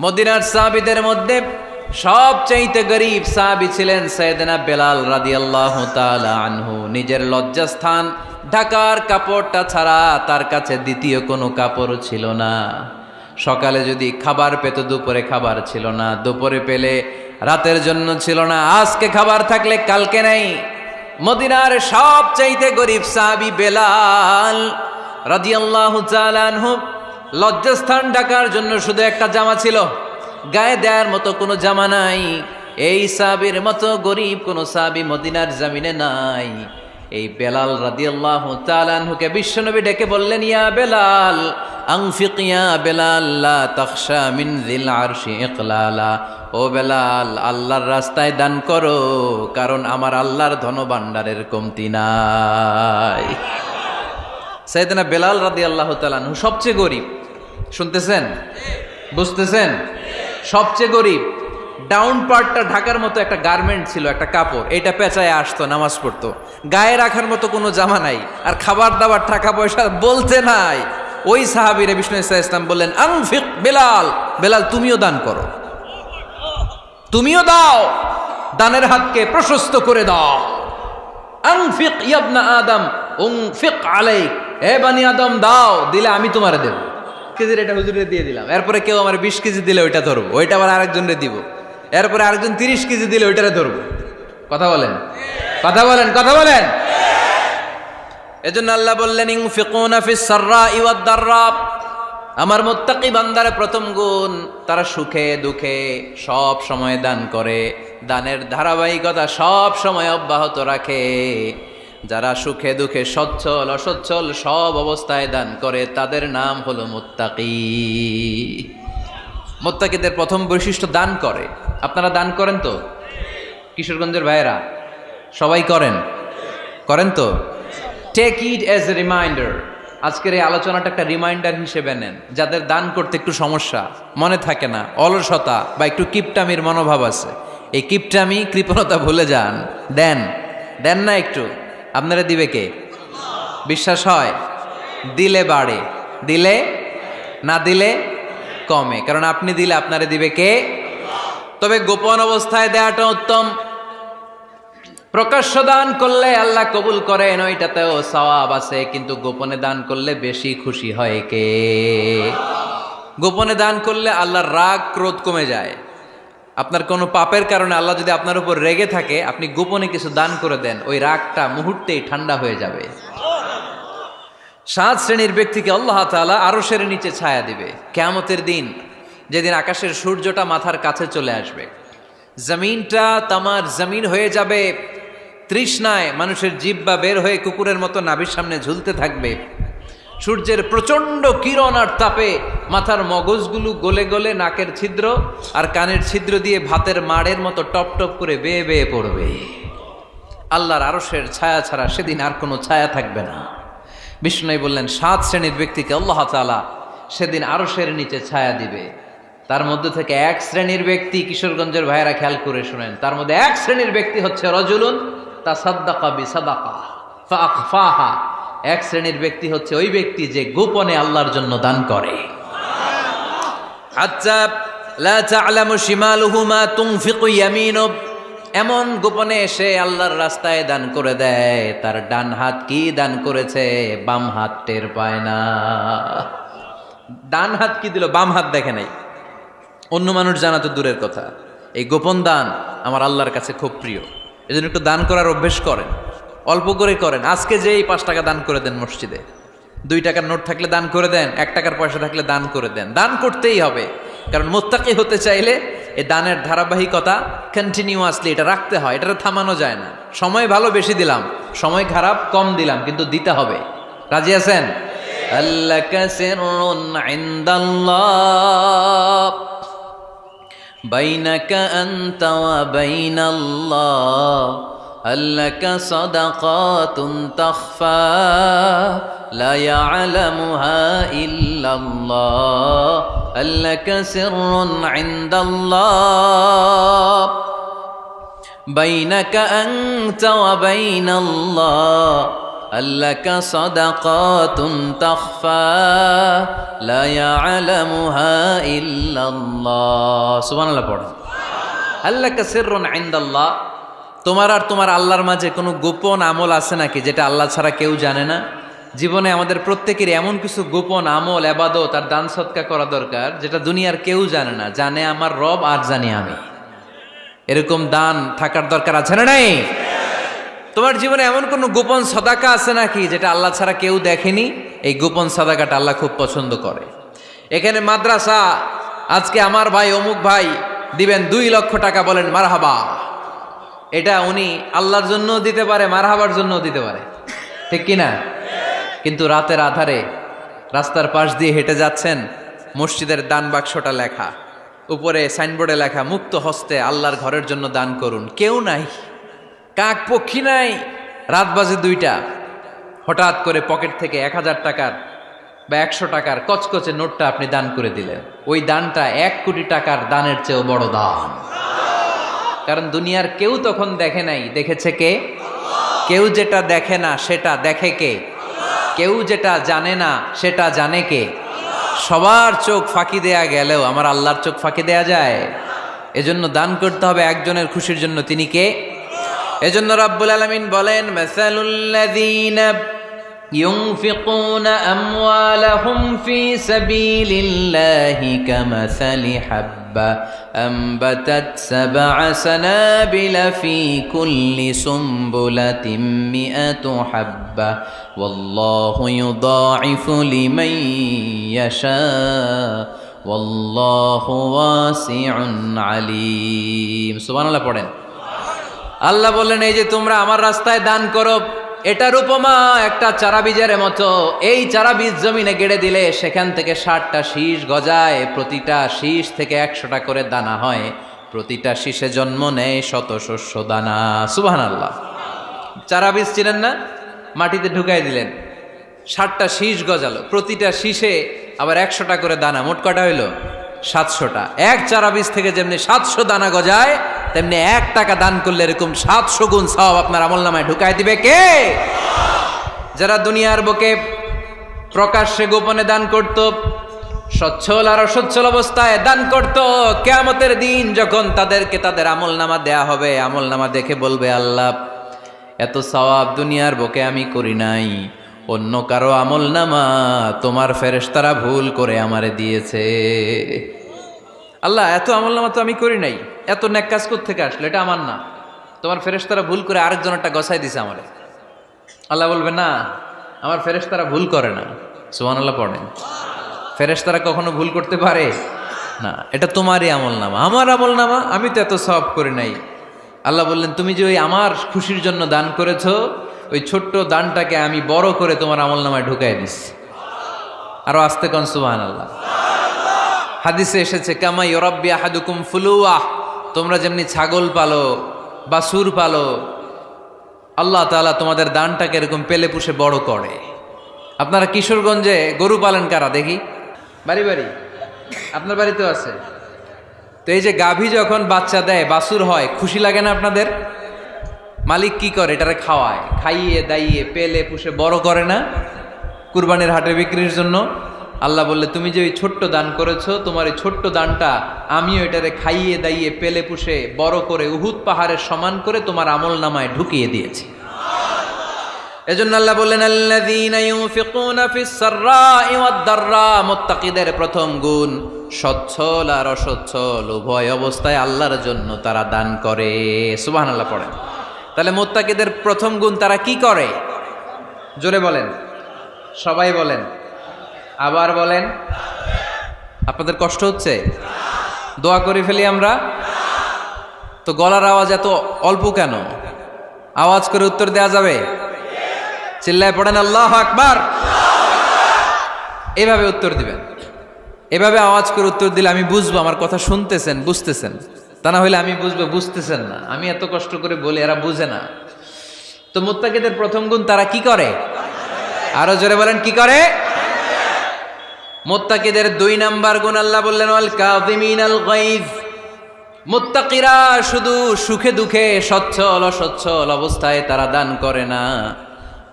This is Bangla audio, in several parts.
মদিনার সাহাবীদের মধ্যে সবচাইতে গরীব সাহাবী ছিলেন সাইয়েদনা বেলাল রাদিয়াল্লাহু তাআলা আনহু। নিজের লজ্জাস্থান ঢাকার কাপড়টা ছাড়া তার কাছে দ্বিতীয় কোনো কাপড় ছিল না। সকালে যদি খাবার পেত, দুপুরে খাবার ছিল না, দুপুরে পেলে রাতের জন্য ছিল না, আজকে খাবার থাকলে কালকে নাই। মদিনার সবচাইতে গরীব সাহাবী বেলাল রাদিয়াল্লাহু তাআলা আনহু, লজ্জাস্থান ঢাকার জন্য শুধু একটা জামা ছিল, গায়ে দেওয়ার মতো কোনো জামা নাই। এই সাহাবীর মতো গরীব কোনো সাহাবী মদিনার জমিনে নাই। এই বেলাল রাদিয়াল্লাহু তাআলা আনহুকে বিশ্বনবী ডেকে বললেন, ইয়া বেলাল আনফিক ইয়া বেলাল লা তাখশা মিন যিল আরশি ইকলালা। ও বেলাল, আল্লাহর রাস্তায় দান করো, কারণ আমার আল্লাহর ধনভাণ্ডারের কমতি নাই। সাইয়েদনা বেলাল রাদিয়াল্লাহু তাআলা আনহু সবচেয়ে গরীব। শুনতেছেন? বুঝতেছেন? সবচেয়ে গরীব। ডাউন পার্টটা ঢাকার মতো একটা গার্মেন্ট ছিল, একটা কাপড়, এটা পেঁচায় আসতো, নামাজ পড়তো। গায়ে রাখার মতো কোনো জামা নাই, আর খাবার দাবার টাকা পয়সা বলতে নাই। ওই সাহাবীরে বিষ্ণু ইসলাম বললেন, আনফিক বেলাল, বেলাল তুমিও দান করো, তুমিও দাও, দানের হাতকে প্রশস্ত করে দাও। আনফিক ইবনা আদম উনফিক আলাইক, হে বানি আদম দাও, দিলে আমি তোমারে দেব। কেজির এটা হুজুরে দিয়ে দিলাম, এরপরে কেউ আমার 20 কেজি দিলে ওইটা ধরবো, ওইটা আবার আরেকজনরে দিব, এরপরে আরেকজন 30 কেজি দিলে ওইটারে ধরবো। কথা বলেন, কথা বলেন, কথা বলেন। এজন্য আল্লাহ বললেন, ইনফিকুনা ফিস সাররাই ওয়াদ দাররা। আমার মুত্তাকি বান্দার প্রথম গুণ, তারা সুখে দুঃখে সব সময় দান করে, দানের ধারাবাহিকতা সব সময় অব্যাহত রাখে। যারা সুখে দুঃখে সচ্ছল অসচ্ছল সব অবস্থায় দান করে, তাদের নাম হলো মুত্তাকি। মুত্তাকিদের প্রথম বৈশিষ্ট্য দান করে। আপনারা দান করেন তো? কিশোরগঞ্জের ভাইয়েরা সবাই করেন? করেন তো? Take it as a reminder. আজকের এই আলোচনাটা একটা রিমাইন্ডার হিসেবে নেন। যাদের দান করতে একটু সমস্যা, মনে থাকে না, অলসতা বা একটু কিপটামির মনোভাব আছে, এই কিপটামি কৃপণতা ভুলে যান। দেন, দেন না একটু। আপনারা দিবে কে? বিশ্বাস হয়? দিলে বাড়ে, দিলে না দিলে কমে। কারণ আপনি দিলে আপনারে দিবে কে? তবে গোপন অবস্থায় দেওয়াটা উত্তম। প্রকাশ্য দান করলে আল্লাহ কবুল করেন, ওইটাতেও সওয়াব আছে, কিন্তু গোপনে দান করলে বেশি খুশি হয় কে? গোপনে দান করলে আল্লাহর রাগ ক্রোধ কমে যায়। আপনার কোনো পাপের কারণে আল্লাহ যদি আপনার উপর রেগে থাকে, আপনি গোপনে কিছু দান করে দেন, ওই রাগটা মুহূর্তেই ঠান্ডা হয়ে যাবে। 7 শ্রেণীর ব্যক্তিকে আল্লাহ তাআলা আরশের নিচে ছায়া দিবে কিয়ামতের দিন, যেদিন আকাশের সূর্যটা মাথার কাছে চলে আসবে, জমিনটা তামার জমিন হয়ে যাবে, তৃষ্ণায় মানুষের জিহ্বা বের হয়ে কুকুরের মতো নাভির সামনে ঝুলতে থাকবে। সূর্যের প্রচণ্ড কিরণ আর তাপে মাথার মগজগুলো গলে গলে নাকের ছিদ্র আর কানের ছিদ্র দিয়ে ভাতের মাড়ের মতো টপ টপ করে বেয়ে বেয়ে পড়বে। আল্লাহর আরশের ছায়া ছাড়া সেদিন আর কোনো ছায়া থাকবে না। বিষ্ণু বললেন, 7 শ্রেণীর ব্যক্তিকে আল্লাহ তাআলা সেদিন আরশের নিচে ছায়া দিবে। তার মধ্যে থেকে 1 শ্রেণীর ব্যক্তি, কিশোরগঞ্জের ভাইয়েরা খেয়াল করে শুনেন, তার মধ্যে 1 শ্রেণীর ব্যক্তি হচ্ছে রজুলুন তাসাদ্দাকা বিসাদাকা ফাআখফাহা। 1 শ্রেণীর ব্যক্তি হচ্ছে ওই ব্যক্তি যে গোপনে আল্লাহর জন্য দান করে। হাত্তা লা তা'লামু শিমালুহু মা তুনফিকু ইয়ামিনু। এমন গোপনে এসে আল্লাহর রাস্তায় দান করে দেয়, তার ডান হাত কি দান করেছে বাম হাত টের পায় না। ডান হাত কি দিল, বাম হাত দেখে নাই। অন্য মানুষ জানা তো দূরের কথা, এই গোপন দান আমার আল্লাহর কাছে খুব প্রিয়। এজন্য একটু দান করার অভ্যেস করেন, অল্প করে করেন। আজকে যে এই 5 টাকা দান করে দেন মসজিদে, 2 টাকার নোট থাকলে দান করে দেন, 1 টাকার পয়সা থাকলে দান করে দেন। দান করতেই হবে, কারণ মুত্তাকি হতে চাইলে এই দানের ধারাবাহিকতা কন্টিনিউয়াসলি এটা রাখতে হয়, এটা থামানো যায় না। সময় ভালো বেশি দিলাম, সময় খারাপ কম দিলাম, কিন্তু দিতে হবে। রাজি আছেন? আল্লাকা সিররুন ইনদাল্লাহ বাইনাকা আনতা ওয়া বাইনাল্লাহ, আল্লাকা সাদাকাতুন তাখফা লা ইয়ালামুহা ইল্লাল্লাহ, আল্লাকা সিররুন ইনদাল্লাহ বাইনাকা আনতা ওয়া বাইনাল্লাহ, আল্লাকা সাদাকাতুন তাখফা লা ইয়ালামুহা ইল্লাল্লাহ। সুবহানাল্লাহ পড়ো। আল্লাকা সিররুন ইনদাল্লাহ, তোমার আর তোমার আল্লাহর মাঝে কোনো গোপন আমল আছে নাকি যেটা আল্লাহ ছাড়া কেউ জানে না? জীবনে আমাদের প্রত্যেকের এমন কিছু গোপন আমল, ইবাদত আর দান সদকা করা দরকার যেটা দুনিয়ার কেউ জানে না, জানে আমার রব আর জানি আমি। এরকম দান থাকার দরকার আছে না নাই? তোমার জীবনে এমন কোনো গোপন সাদাকা আছে নাকি যেটা আল্লাহ ছাড়া কেউ দেখেনি? এই গোপন সাদাকাটা আল্লাহ খুব পছন্দ করে। এখানে মাদ্রাসা, আজকে আমার ভাই অমুক ভাই দিবেন 2 লক্ষ টাকা, বলেন মারহাবা। এটা উনি আল্লাহর জন্য দিতে পারে, মারহাবার জন্য দিতে পারে, ঠিক কিনা? কিন্তু রাতের আধারে রাস্তার পাশ দিয়ে হেঁটে যাচ্ছেন, মসজিদের দান বাক্সটা লেখা, উপরে সাইনবোর্ডে লেখা মুক্ত হস্তে আল্লাহর ঘরের জন্য দান করুন। কেউ নাই, কাক পক্ষী নাই, রাত বাজে 2টা, হঠাৎ করে পকেট থেকে 1000 টাকার বা 100 টাকার কচকচে নোটটা আপনি দান করে দিলেন। ওই দানটা 1 কোটি টাকার দানের চেয়েও বড় দান। কারণ দুনিয়ার কেউ তখন দেখে নাই, দেখেছে কে? কেউ যেটা দেখে না সেটা দেখে কে? কেউ যেটা জানে না সেটা জানে কে? সবার চোখ ফাঁকি দেয়া গেলেও আমার আল্লাহর চোখ ফাঁকি দেয়া যায়? এজন্য দান করতে হবে একজনের খুশির জন্য, তিনি কে? এজন্য রাব্বুল আলামিন বলেন, মাসালুল্লাযীনা ইউনফিকুনা আমওয়ালাহুম ফি সাবিলিল্লাহি কামাসালি হাব্বা আনবাতাত সাবআ সানাবিলা ফি কুল্লি সুমবুলাতিন মিআতু হাব্বা ওয়াল্লাহু ইউদাঈফু লিমান ইয়াশা ওয়াল্লাহু ওয়াসিউন আলীম। সুবহানাল্লাহ পড়েন। আল্লাহ বললেন, এই যে তোমরা আমার রাস্তায় দান করো, এটার উপমা একটা চারা বীজের মতো। এই চারা বীজ জমিনে গেড়ে দিলে সেখান থেকে 60টা শীষ গজায়, প্রতিটা শীষ থেকে 100টা করে দানা হয়, প্রতিটা শীষে জন্ম নেয় শত শস্য দানা। সুবহানাল্লাহ। চারা বীজ ছিলেন না, মাটিতে ঢুকাই দিলেন, 60টা শীষ গজালো, প্রতিটা শীষে আবার 100টা করে দানা, মোট কটা হইল? 700টা। এক চারা বীজ থেকে যেমনি 700 দানা গজায়, তেমনি 1 টাকা দান করলে এরকম 700 গুণ সওয়াব আপনার আমলনামায় ঢুকাই দিবে কে? যারা দুনিয়ার বুকে প্রকাশ্যে গোপনে দান করত, সচ্ছল আর অসচ্ছল অবস্থায় দান করত, কিয়ামতের দিন যখন তাদেরকে তাদের আমলনামা দেয়া হবে, আমলনামা দেখে বলবে, আল্লাহ এত সওয়াব দুনিয়ার বুকে আমি করি নাই, অন্য কারো আমলনামা তোমার ফেরেশতারা ভুল করে আমারে দিয়েছে। আল্লাহ এত আমলনামা তো আমি করি নাই, এত নেক কাজ কোত্থেকে আসলো? এটা আমার না, তোমার ফেরেশতারা ভুল করে আরেকজনেরটা গছাই দিছে আমারে। আল্লাহ বলবে, না, আমার ফেরেশতারা ভুল করে না। সুবহানাল্লাহ পড়েন। ফেরেশতারা কখনো ভুল করতে পারে না, এটা তোমারই আমলনামা, আমার আমলনামা, আমি তো এত সওয়াব করি নাই। আল্লাহ বললেন, তুমি যে ওই আমার খুশির জন্য দান করেছো, ওই ছোট্ট দানটাকে আমি বড় করে তোমার আমলনামায় ঢুকাই দিচ্ছি। আরো আস্তে কোন সুবহানাল্লাহ। হাদিসে এসেছে, কামা ইউরাব্বি আহাদুকুম ফুলুয়া, তোমরা যেমনি ছাগল পালো, বাছুর পালো, আল্লাহ তাআলা তোমাদের দানটাকে এরকম পেলে পুষে বড় করে। আপনারা কিশোরগঞ্জে গরু পালেন কারা দেখি? বাড়ি বাড়ি, আপনার বাড়িতেও আছে। তো এই যে গাভী যখন বাচ্চা দেয়, বাছুর হয়, খুশি লাগে না আপনাদের? মালিক কি করে? এটারে খাওয়ায়, খাইয়ে দাইয়ে পেলে পুষে বড় করে না? কুরবানির হাটে বিক্রির জন্য। আল্লাহ বললে, তুমি যে ওই ছোট্ট দান করেছো, তোমার এই ছোট্ট দানটা আমিও এটারে খাইয়ে দাইয়ে পেলে পুষে বড় করে উহুদ পাহাড়ের সমান করে তোমার আমলনামায় ঢুকিয়ে দিয়েছি। এজন্য আল্লাহ বললেন, আল্লাযীনা ইউনফিকুনা ফিস সাররাই ওয়াদ দাররা, মুত্তাকিদের প্রথম গুণ সচ্ছল আর অসচ্ছল উভয় অবস্থায় আল্লাহর জন্য তারা দান করে। সুবহানাল্লাহ পড়েন। তাহলে মুত্তাকিদের প্রথম গুণ, তারা কি করে? জোরে বলেন, সবাই বলেন, আবার বলেন। আপনাদের কষ্ট হচ্ছে? দোয়া করে ফেলি আমরা তো। গলার আওয়াজ এত অল্প কেন? আওয়াজ করে উত্তর দেয়া যাবে? চিল্লায় পড়েন আল্লাহু আকবার। এভাবে উত্তর দিবেন, এভাবে আওয়াজ করে উত্তর দিলে আমি বুঝবো আমার কথা শুনতেছেন, বুঝতেছেন। তা না হলে আমি বুঝবো বুঝতেছেন না, আমি এত কষ্ট করে বলি, এরা বুঝে না। তো মুত্তাকিদের প্রথম গুণ, তারা কি করে? আরো জোরে বলেন, কি করে? মুত্তাকিদের 2 নাম্বার গুণ আল্লাহ বললেন, ওয়াল কাযিমিনাল গায়জ। মুত্তাকিরা শুধু সুখে দুঃখে, সচ্ছল অসচ্ছল অবস্থায় তারা দান করে না,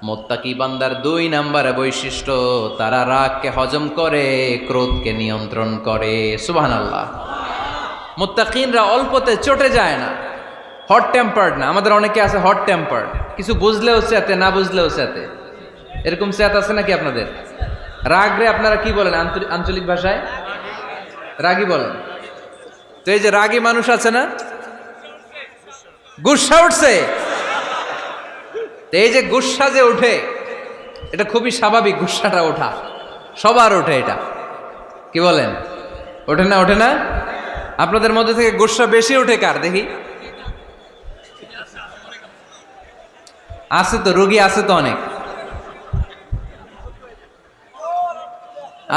মুত্তাকি বান্দার 2 নম্বরে বৈশিষ্ট্য, তারা রাগকে হজম করে, ক্রোধকে নিয়ন্ত্রণ করে। সুবহানাল্লাহ। মুত্তাকিনরা অল্পতে চটে যায় না, হট টেম্পার্ড না। আমাদের অনেকে আছে হট টেম্পার্ড, কিছু বুঝলেও চেতে, না বুঝলেও চেতে। এরকম চেত আছে নাকি আপনাদের? রাগরে আপনারা কি বলেন আঞ্চলিক ভাষায়? রাগী বলেন। তো এই যে রাগী মানুষ আছে না, গুসা উঠছে, এই যে গুসা যে ওঠে, এটা খুবই স্বাভাবিক। গুসাটা ওঠা সবার ওঠে, এটা কি বলেন? ওঠে না? ওঠে না? আপনাদের মধ্যে থেকে গুসা বেশি ওঠে কার দেখি? আছে তো, রোগী আছে তো অনেক।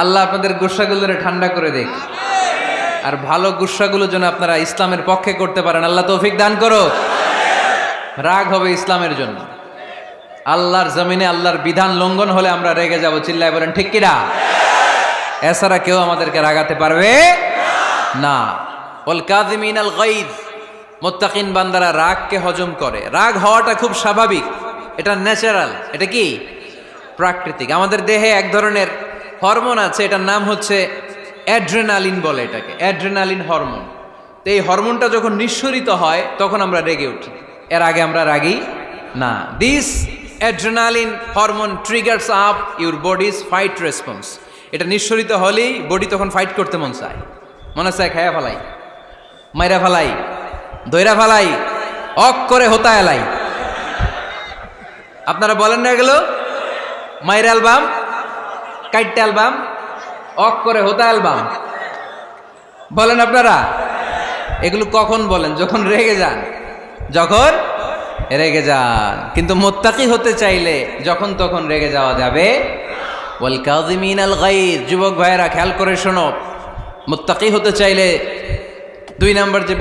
আল্লাহ আপনাদের গুসাগুলোরে ঠান্ডা করে দেখ, আর ভালো গুসাগুলো যেন আপনারা ইসলামের পক্ষে করতে পারেন। আল্লাহ তৌফিক দান করো। রাগ হবে ইসলামের জন্য। আল্লাহর জমিনে আল্লাহর বিধান লঙ্ঘন হলে আমরা রেগে যাব। চিল্লায় বলেন ঠিক কিনা? এছাড়া কেউ আমাদেরকে রাগাতে পারবে না। ওয়াল কাযিমিনাল গায়জ, মুত্তাকিন বান্দারা রাগকে হজম করে। রাগ হওয়াটা খুব স্বাভাবিক, এটা ন্যাচারাল, এটা কি প্রাকৃতিক। আমাদের দেহে এক ধরনের হরমোন আছে, এটার নাম হচ্ছে অ্যাড্রেনালিন বলে এটাকে, অ্যাড্রেনালিন হরমোন। তো এই হরমোনটা যখন নিঃসরিত হয় তখন আমরা রেগে উঠি, এর আগে আমরা রাগি না। This adrenaline hormone triggers up your bodies fight response. এটা নিঃসরিত হলেই বডি তখন ফাইট করতে মন চায়, মনে চায় খায়া ফেলাই, মাইরা ফেলাই, দইরা ফেলাই, অক করে হোতা এলাই। আপনারা বলেন না এগুলো? মাইরা অ্যালবাম, কাইটটা অ্যালবাম, অক করে হোতা অ্যালবাম বলেন আপনারা? এগুলো কখন বলেন? যখন রেগে যান, যখন রেগে যান। কিন্তু মুত্তাকি হতে চাইলে যখন তখন রেগে যাওয়া যাবে। ওয়াল কাযিমিনাল গায়জ, যুবক ভাইয়েরা খেয়াল করে শোনো, মুত্তাকি হতে চাইলে 2 নম্বর যে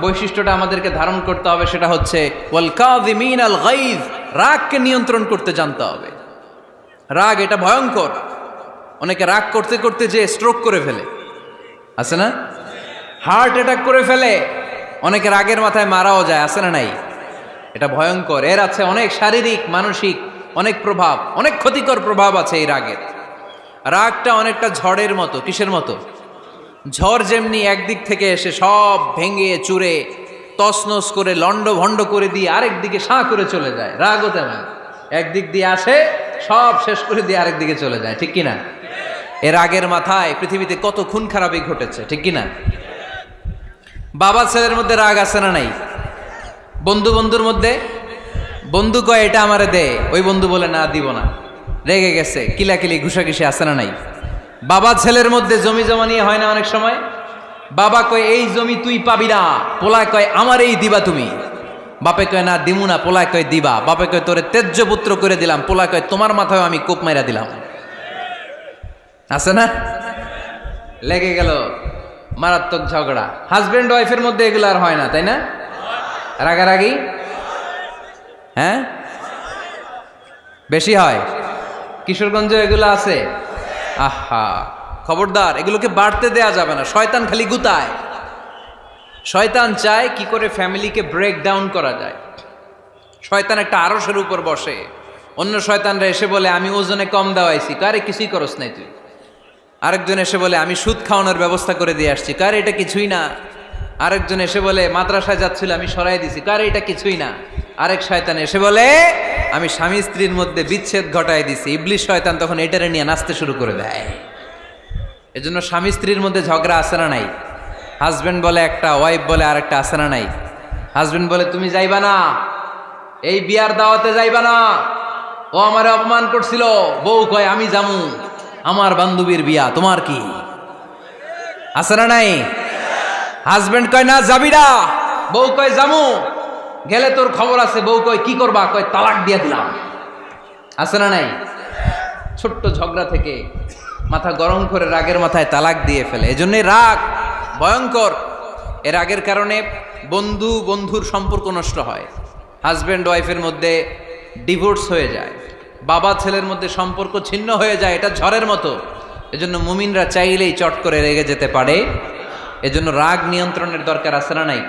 বৈশিষ্ট্যটা আমাদেরকে ধারণ করতে হবে সেটা হচ্ছে ওয়াল কাযিমিনাল গায়জ, রাগকে নিয়ন্ত্রণ করতে জানতে হবে। রাগ এটা ভয়ঙ্কর। অনেকে রাগ করতে করতে যে স্ট্রোক করে ফেলে, আছে না? হার্ট অ্যাটাক করে ফেলে। অনেকে রাগের মাথায় মারাও যায়, আছে না নাই? এটা ভয়ঙ্কর। এর আছে অনেক শারীরিক, মানসিক অনেক প্রভাব, অনেক ক্ষতিকর প্রভাব আছে এই রাগের। রাগটা অনেকটা ঝড়ের মতো। কিসের মতো? ঝড় যেমনি একদিক থেকে এসে সব ভেঙে চুরে তছনছ করে লন্ড ভন্ড করে দিয়ে আরেক দিকে সাঁ করে চলে যায়, রাগও তেমন। একদিক দিয়ে আসে, সব শেষ করে দিয়ে আরেক দিকে চলে যায়, ঠিক কিনা? এর রাগের মাথায় পৃথিবীতে কত খুন খারাপই ঘটেছে, ঠিক কিনা? বাবা ছেলের মধ্যে রাগ আছে না নাই? বন্ধু বন্ধুর মধ্যে, বন্ধু কয় এটা আমারে দে, ওই বন্ধু বলে না দিব না, রেগে গেছে, কিলাকিলি ঘুষাঘুষি আছে না নাই? বাবা ছেলের মধ্যে জমি জমা নিয়ে হয় না অনেক সময়? বাবা কয় এই জমি তুই পাবি না, পোলায় কয় আমার এই দিবা তুমি। বাপে কয় না দিমু না, পোলায় কয় দিবা। বাপে কয় তোরে তেজ্য পুত্র করে দিলাম, পোলায় কয় তোমার মাথায় আমি কোপ মাইরা দিলাম। আছে না? লেগে গেল, মারাত্মক ঝগড়া। হাজবেন্ড ওয়াইফের মধ্যে এগুলো আর হয় না, তাই না? রাগারাগি হ্যাঁ বেশি হয়। কিশোরগঞ্জে এগুলো আছে। আহা, খবরদার, এগুলোকে বাড়তে দেয়া যাবে না। শয়তান খালি গুতায়। শয়তান চায় কি করে ফ্যামিলিকে ব্রেক ডাউন করা যায়। শয়তান একটা আরশের উপর বসে, অন্য শয়তানরা এসে বলে আমি ওজনে কম দেওয়াইছি, কারে কিছুই করস নাই তুই। আরেকজন এসে বলে আমি সুদ খাওয়ানোর ব্যবস্থা করে দিয়ে আসছি, কারে এটা কিছুই না। আরেকজন এসে বলে মাদ্রাসায় যাচ্ছিল আমি সরাই দিছি, কারে এটা কিছুই না। আরেক শয়তান এসে বলে আমি স্বামী স্ত্রীর মধ্যে বিচ্ছেদ ঘটাই দিছি। ইবলিশ শয়তান তখন এটারে নিয়ে নাচতে শুরু করে দেয়। এজন্য স্বামী স্ত্রীর মধ্যে ঝগড়া আছে না নাই? হাজবেন্ড বলে একটা, ওয়াইফ বলে আরেকটা, আছে না নাই? হাজবেন্ড বলে তুমি যাইবা না, এই বিয়ার দাওয়াতে যাইবা না, ও আমারে অপমান করছিল। বউ কয় আমি যামু, আমার বান্ধবীর বিয়া, তোমার কি? আছে না নাই? হাজবেন্ড কয় না যাবি না, বউ কয় যামু, গেলে তোর খবর আছে। বউ কয় কি করবা? কয় তালাক দিয়ে দিলাম। আছে না নাই? ছোট্ট ঝগড়া থেকে মাথা গরম করে রাগের মাথায় তালাক দিয়ে ফেলে। এজন্যই রাগ ভয়ঙ্কর। এর রাগের কারণে বন্ধু বন্ধুর সম্পর্ক নষ্ট হয়, হাজব্যান্ড ওয়াইফের মধ্যে ডিভোর্স হয়ে যায়, বাবা ছেলের মধ্যে সম্পর্ক ছিন্ন হয়ে যায়। এটা ঝড়ের মতো। এজন্য মুমিনরা চাইলেই চট করে রেগে যেতে পারে। এজন্য রাগ নিয়ন্ত্রণের দরকার আছে না নাই?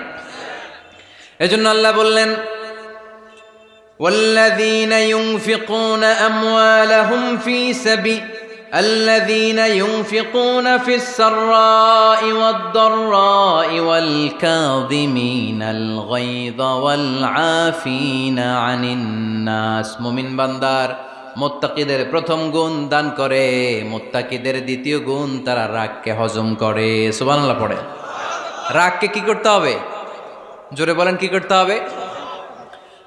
এজন্য আল্লাহ বললেন والذين ينفقون أموالهم في سبيل الذين ينفقون في السراء والضراء والكاظمين الغيظ والعافين عن الناس মুমিন বান্দার মুত্তাকিদের প্রথম গুণ দান করে, মুত্তাকিদের দ্বিতীয় গুণ তারা রাগকে হজম করে। সুবহানাল্লাহ পড়ে। রাগকে কি করতে হবে? জোরে বলেন, কি করতে হবে?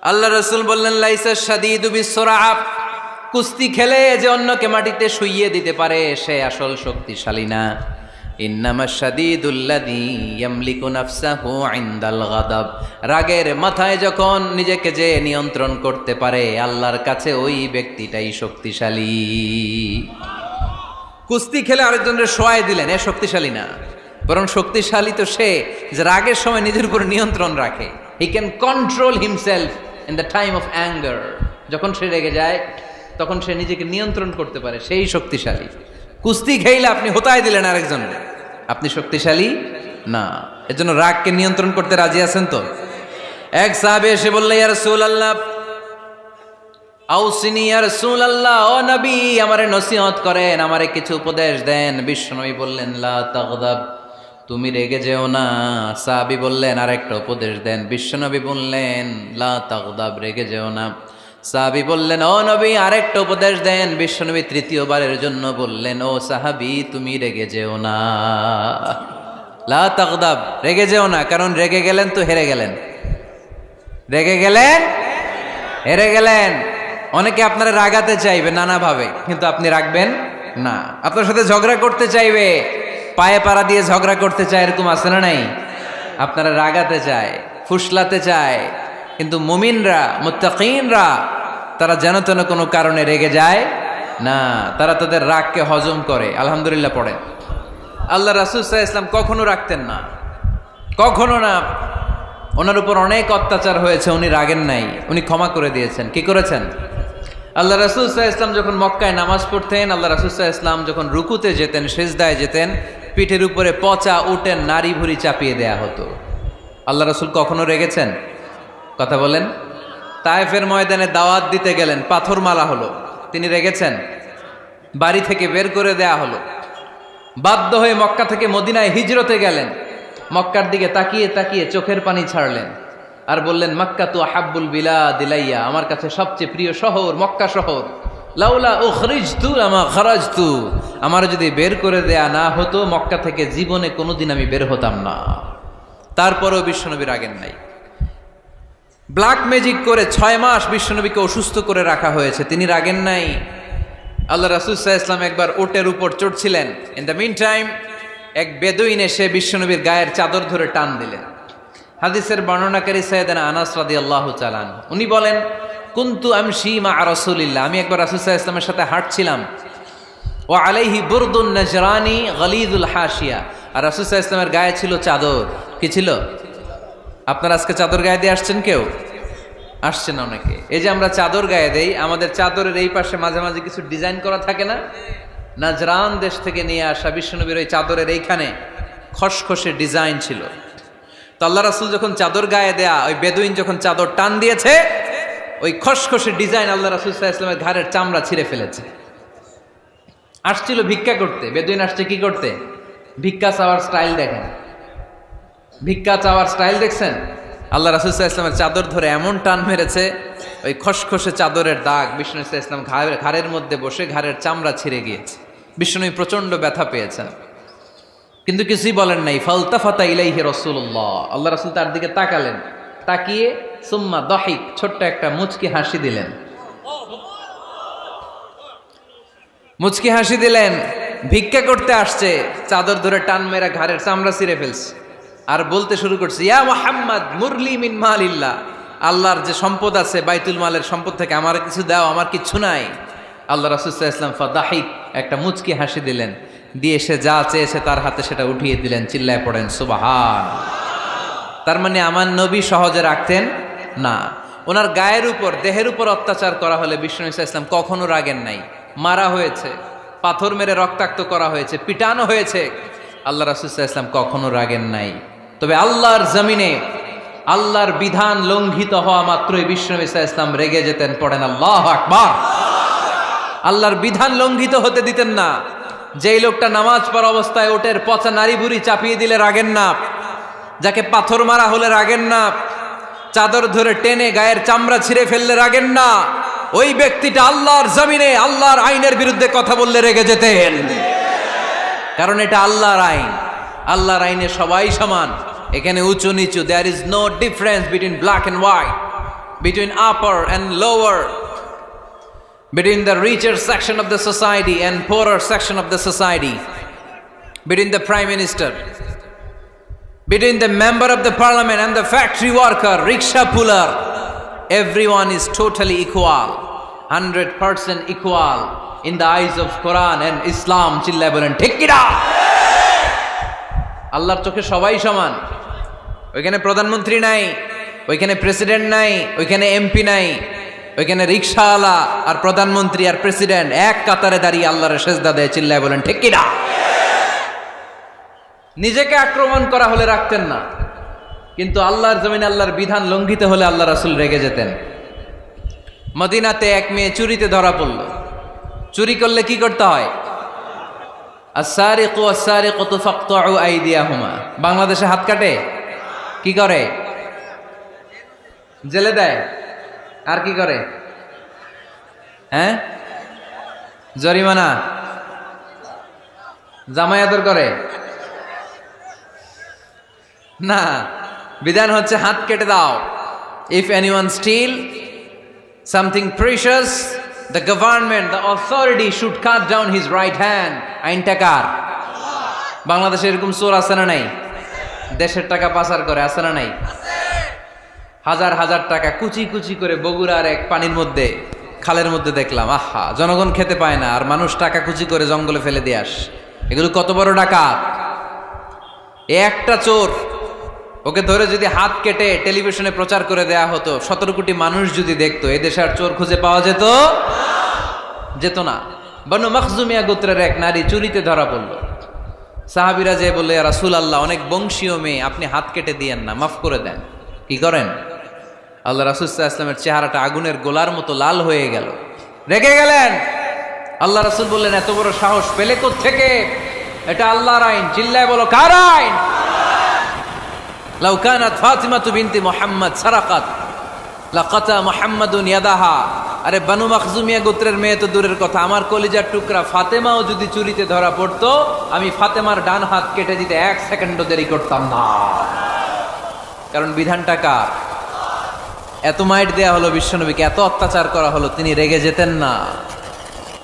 আল্লাহ রাসূল বললেন, লাইসা শাদীদু বিসরাআ, কুস্তি খেলে যে অন্যকে মাটিতে শুইয়ে দিতে পারে সে আসল শক্তিশালী না। ইন্নামা শাদীদুল্লাযী ইয়ামলিকু নাফসাহু ইনদাল গাদাব, রাগের মাথায় যখন নিজেকে যে নিয়ন্ত্রণ করতে পারে আল্লাহর কাছে ওই ব্যক্তিটাই শক্তিশালী। কুস্তি খেলে আরেকজনের শোয়াই দিলেন, এ শক্তিশালী না, বরং শক্তিশালী তো সে যে রাগের সময় নিজের উপর নিয়ন্ত্রণ রাখে। He can control himself in the time of anger, যখন সে রেগে যায় তখন সে নিজেকে নিয়ন্ত্রণ করতে পারে, সেই শক্তিশালী। কুস্তি খেইলে আপনি হোতায় দিলেন আরেকজনের, আপনি শক্তিশালী না। এজন্য রাগকে নিয়ন্ত্রণ করতে রাজি আছেন তো? এক সাহাবী এসে বললেন, ইয়া রাসূলুল্লাহ আউসিনি, ইয়া রাসূলুল্লাহ, ও নবী আমারে নসিহত করেন, আমারে কিছু উপদেশ দেন। বিশ্বনবী বললেন, লা তাগদাব, তুমি রেগে যেও না। সাহাবী বললেন, আরেকটা উপদেশ দেন। বিশ্বনবী বললেন, লা তাগদাব, রেগে যেও না। সাহাবী বললেন, ও নবী আরেকটা উপদেশ দেন। বিশ্বনবী তৃতীয়বারের জন্য বললেন, ও সাহাবী তুমি রেগে যেও না, লা তাগদাব, রেগে যেও না। কারণ রেগে গেলেন তো হেরে গেলেন, রেগে গেলেন হেরে গেলেন। অনেকে আপনারা রাগাতে চাইবে নানাভাবে, কিন্তু আপনি রাখবেন না। আপনার সাথে ঝগড়া করতে চাইবে, পায়ে পাড়া দিয়ে ঝগড়া করতে চায়, এরকম আছে না নাই? আপনারা রাগাতে চায়, ফুসলাতে চায়, কিন্তু মুমিনরা, মুত্তাকিনরা তারা যেন তেন কোনো কারণে রেগে যায় না, তারা তাদের রাগকে হজম করে। আলহামদুলিল্লাহ পড়েন। আল্লাহ রাসূল সাল্লাল্লাহু আলাইহি ওয়াসাল্লাম কখনো রাগতেন না, কখনো না। ওনার উপর অনেক অত্যাচার হয়েছে, উনি রাগেন নাই, উনি ক্ষমা করে দিয়েছেন। কি করেছেন? আল্লাহ রাসূল সাল্লাল্লাহু আলাইহি ওয়াসাল্লাম যখন মক্কায় নামাজ পড়তেন, আল্লাহ রাসূল সাল্লাল্লাহু আলাইহি ওয়াসাল্লাম যখন রুকুতে যেতেন, সিজদায় যেতেন, পিঠের উপরে পচা উটের নাড়ি ভুঁড়ি চাপিয়ে দেয়া হতো। আল্লাহ রাসূল কখনো রেগেছেন? কথা বলেন। তায়েফের ময়দানে দাওয়াত দিতে গেলেন, পাথর মালা হলো, তিনি রেগেছেন? বাড়ি থেকে বের করে দেয়া হলো, বাধ্য হয়ে মক্কা থেকে মদিনায় হিজরতে গেলেন। মক্কার দিকে তাকিয়ে তাকিয়ে চোখের পানি ছাড়লেন আর বললেন, মক্কা তু আহাব্বুল বিলাদ ইলাইয়া, আমার কাছে সবচেয়ে প্রিয় শহর মক্কা শহর। লাউলা উখরিজতু লামা খারাজতু, আমার যদি বের করে দেয়া না হতো মক্কা থেকে জীবনে কোনোদিন আমি বের হতাম না। তারপরেও বিশ্বনবী রাগেন নাই। ব্ল্যাক ম্যাজিক করে 6 মাস বিশ্বনবীকে অসুস্থ করে রাখা হয়েছে, তিনি রাগেন নাই। আল্লাহ রাসূল সাল্লাল্লাহু আলাইহি ওয়াসাল্লাম একবার উটের উপর চড়ছিলেন। ইন দ্য মিন টাইম এক বেদুইন এসে বিশ্বনবীর গায়ের চাদর ধরে টান দিলেন। হাদিসের বর্ণনাকারী সাইয়েদনা আনাস রাদিয়াল্লাহু তাআলা আনহু, উনি বলেন, কুনতু আমশি মা রাসূলিল্লাহ, আমি একবার রাসূল সাল্লাল্লাহু আলাইহি ওয়াসাল্লামের সাথে হাঁটছিলাম। ওয়া আলাইহি বুরদুন নাজরানি গলিযুল হাশিয়া, আর রাসূল সাল্লাল্লাহু আলাইহি ওয়াসাল্লামের গায়ে ছিল চাদর। কি ছিল? আপনারা আজকে চাদর গায়ে দিয়ে আসছেন? কেউ আসছেন? অনেকে। এই যে আমরা চাদর গায়ে দেই, আমাদের চাদরের এই পাশে মাঝে মাঝে কিছু ডিজাইন করা থাকে না? নাজরান দেশ থেকে নিয়ে আসা বিশ্বনবীর ওই চাদরের এইখানে খসখসে ডিজাইন ছিল। তো আল্লাহ রাসূল যখন চাদর গায়ে দেয়া, ওই বেদুইন যখন চাদর টান দিয়েছে, ওই খসখসে ডিজাইন আল্লাহ রাসূল সাল্লাল্লাহু আলাইহি ওয়াসাল্লামের ঘাড়ের চামড়া ছিঁড়ে ফেলেছে। আসছিল ভিক্ষা করতে, বেদুইন আসছে কি করতে? ভিক্ষা চাওয়ার স্টাইল দেখেন, ভিক্ষা চাওয়ার স্টাইল দেখছেন? আল্লাহ রাসূল সাল্লাল্লাহু আলাইহি ওয়াসাল্লামের চাদর ধরে এমন টান মেরেছে, ওই খসখসে চাদরের দাগ বিষ্ণু সাল্লাল্লাহু আলাইহি ওয়াসাল্লাম ঘাড়ের মধ্যে বসে ঘাড়ের চামড়া ছিঁড়ে গিয়েছে। বিষ্ণু প্রচন্ড ব্যথা পেয়েছেন, কিন্তু কিছুই বলেন নাই। ফালতাফাতা ইলাইহি রাসূলুল্লাহ, আল্লাহ রাসূল তার দিকে তাকালেন, তাকিয়ে সুম্মা দাহিক, ছোট্ট একটা মুচকি হাসি দিলেন। মুচকি হাসি দিলেন। ভিক্ষা করতে আসছে, চাদর ধরে টান মেরা ঘাড়ের চামড়া ছিঁড়ে ফেলছে, আর বলতে শুরু করছে, ইয়া মুহাম্মদ মুরলি মিন মালিল্লাহ, আল্লাহর যে সম্পদ আছে বাইতুল মালের সম্পদ থেকে আমার কিছু দাও, আমার কিচ্ছু নাই। আল্লাহ রাসূল সাল্লাল্লাহু আলাইহি ওয়াসাল্লাম ফাদাহিক, একটা মুচকি হাসি দিলেন, দিয়ে সে যা চেয়েছে তার হাতে সেটা উঠিয়ে দিলেন। চিল্লায় পড়েন সুবহান। তার মানে আমার নবী সহজে রাখতেন না। ওনার গায়ের উপর, দেহের উপর অত্যাচার করা হলে বিষ্ণু সাল্লাল্লাহু আলাইহি ওয়াসাল্লাম কখনো রাগেন নাই। মারা হয়েছে, পাথর মেরে রক্তাক্ত করা হয়েছে, পিটানো হয়েছে, আল্লাহ রাসূল সাল্লাল্লাহু আলাইহি ওয়াসাল্লাম কখনো রাগেন নাই। তবে আল্লাহর জমিনে আল্লাহর বিধান লঙ্ঘিত হওয়া মাত্রই বিশ্বনবী সাল্লাল্লাহু আলাইহি ওয়াসাল্লাম রেগে যেতেন। পড়েন আল্লাহু আকবার। আল্লাহর বিধান লঙ্ঘিত হতে দিতেন না। যেই লোকটা নামাজ পড়া অবস্থায় ওটের পচা নারী বুড়ি চাপিয়ে দিলে রাগেন না, যাকে পাথর মারা হলে রাগেন না, চাদর ধরে টেনে গায়ের চামড়া ছিঁড়ে ফেললে রাগেন না, ওই ব্যক্তিটা আল্লাহর জমিনে আল্লাহর আইনের বিরুদ্ধে কথা বললে রেগে যেতেন। কারণ এটা আল্লাহর আইন। আল্লাহর আইনে সবাই সমান। এখানে উঁচু নিচু, there is no difference between black and white, between upper and lower, between the richer section of the society and poorer section of the society, between the prime minister, between the member of the parliament and the factory worker, rickshaw puller. Everyone is totally equal, 100% equal in the eyes of Quran and Islam. Chillaye bolen ঠিক কি না? আল্লাহর চোখে সবাই সমান। ওইখানে প্রধানমন্ত্রী নাই, ওইখানে প্রেসিডেন্ট নাই, ওইখানে এমপি নাই, ওইখানে রিকশাওয়ালা আর প্রধানমন্ত্রী আর প্রেসিডেন্ট এক কাতারে দাঁড়িয়ে আল্লাহর সেজদা দেয়। চিল্লায় বলেন ঠিক কি না? নিজেকে আক্রমণ করা হলে রাখতেন না, কিন্তু আল্লাহর জমিনে আল্লাহর বিধান লঙ্ঘিত হলে আল্লাহ রাসূল রেগে যেতেন। মদিনাতে এক মেয়ে চুরিতে ধরা পড়ল। চুরি করলে কি করতে হয়? আস-সারিকু ওয়াস-সারিকাতু ফাকতাউ আইদিয়াহুমা। বাংলাদেশে হাত কাটে, কি করে? জেলে দেয়। আর কি করে? হ্যাঁ, জরিমানা, জামাই আদর করে না। বিধান হচ্ছে হাত কেটে দাও। If anyone steal something precious, the government, the authority should cut down his right hand. আইনটা কার? বাংলাদেশে এরকম চোর আছে না নাই? দেশের টাকা পাচার করে, আছে না নাই? হাজার হাজার টাকা কুচি কুচি করে বগুড়ার এক পানির মধ্যে, খালের মধ্যে দেখলাম। আহা, জনগণ খেতে পায় না আর মানুষ টাকা কুচি করে জঙ্গলে ফেলে দিয়ে আস। এগুলো কত বড় ডাকাত! একটা চোর, ওকে ধরে যদি হাত কেটে টেলিভিশনে প্রচার করে দেয়া হতো, 17 কোটি মানুষ যদি দেখতো, এদেশে আর চোর খুঁজে পাওয়া যেত না। বনু মখজুমিয়া গোত্রের এক নারী চুরিতে ধরা পড়ল। সাহাবীরা যে বললে, ইয়া রাসূলুল্লাহ, অনেক বংশীয় মেয়ে, আপনি হাত কেটে দিয়েন না, মাফ করে দেন। কি করেন? আল্লাহ রাসূল সাল্লাল্লাহু আলাইহি ওয়াসাল্লামের চেহারাটা আগুনের গোলার মতো লাল হয়ে গেল। রেগে গেলেন। আল্লাহ রাসূল বললেন, এত বড় সাহস পেলে কোত্থেকে? এটা আল্লাহর আইন। চিল্লায় বলো, কার আইন? লাউ কানাত ফাতিমাতু বিনতি মুহাম্মদ সারাকাত লাকাতা মুহাম্মাদুন ইয়াদাহা। আরে বনু মখজুমিয়া গোত্রের মেয়ে তো দূরের কথা, আমার কলিজার টুকরা ফাতেমাও যদি চুরিতে ধরা পড়তো, আমি ফাতেমার ডান হাত কেটে দিতে 1 সেকেন্ডও দেরি করতাম না। কারণ বিধানটা কার? এত মাইট দেয়া হলো বিশ্বনবীকে, এত অত্যাচার করা হলো, তিনি রেগে যেতেন না।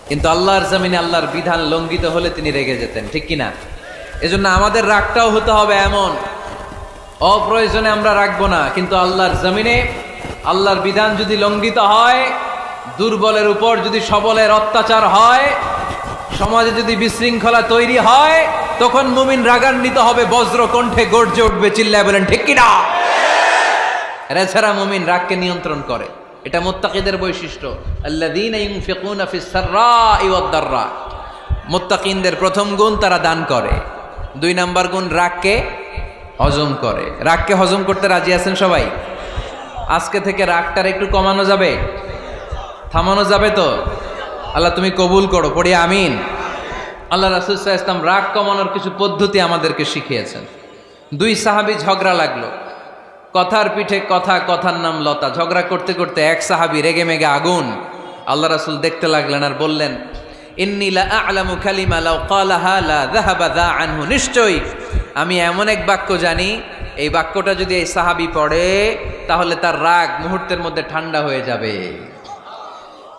কিন্তু আল্লাহর জমিনে আল্লাহর বিধান লঙ্ঘিত হলে তিনি রেগে যেতেন। ঠিক কিনা? এজন্য আমাদের রাগটাও হতে হবে এমন, অপ্রয়োজনে আমরা রাখবো না। কিন্তু আল্লাহর জমিনে আল্লাহর বিধান যদি লঙ্ঘিত হয়, দুর্বলের উপর যদি সবলের অত্যাচার হয়, সমাজে যদি বিশৃঙ্খলা তৈরি হয়, তখন মুমিন রাগান্বিত হবে, বজ্র কণ্ঠে গর্জে উঠবে। চিল্লায় বলেন ঠিক কিনা? এছাড়া মুমিন রাগকে নিয়ন্ত্রণ করে। এটা মুত্তাকিদের বৈশিষ্ট্য। আল্লাযীনা ইউনফিকুনা ফিস সাররাই ওয়াদ দাররা। মুত্তাকিনদের প্রথম গুণ, তারা দান করে। 2 নাম্বার গুণ, রাগকে হজম করে। রাগকে হজম করতে রাজি আছেন সবাই? আজকে থেকে রাগটার একটু কমানো যাবে, থামানো যাবে তো? আল্লাহ তুমি কবুল করো, পড়ি আমিন। আল্লাহ রাসূল সাল্লাল্লাহু আলাইহি ওয়াসাল্লাম রাগ কমানোর কিছু পদ্ধতি আমাদেরকে শিখিয়েছেন। 2 সাহাবী ঝগড়া লাগলো, কথার পিঠে কথা, কথার নাম লতা। ঝগড়া করতে করতে এক সাহাবী রেগে মেগে আগুন। আল্লাহ রাসূল দেখতে লাগলেন আর বললেন, ইন্নী লা আ'লামু কালিমা লাউ ক্বালাহা লা যাহাবা যা আনহু। নিশ্চয়ই আমি এমন এক বাক্য জানি, এই বাক্যটা যদি এই সাহাবী পড়ে তাহলে তার রাগ মুহূর্তের মধ্যে ঠান্ডা হয়ে যাবে।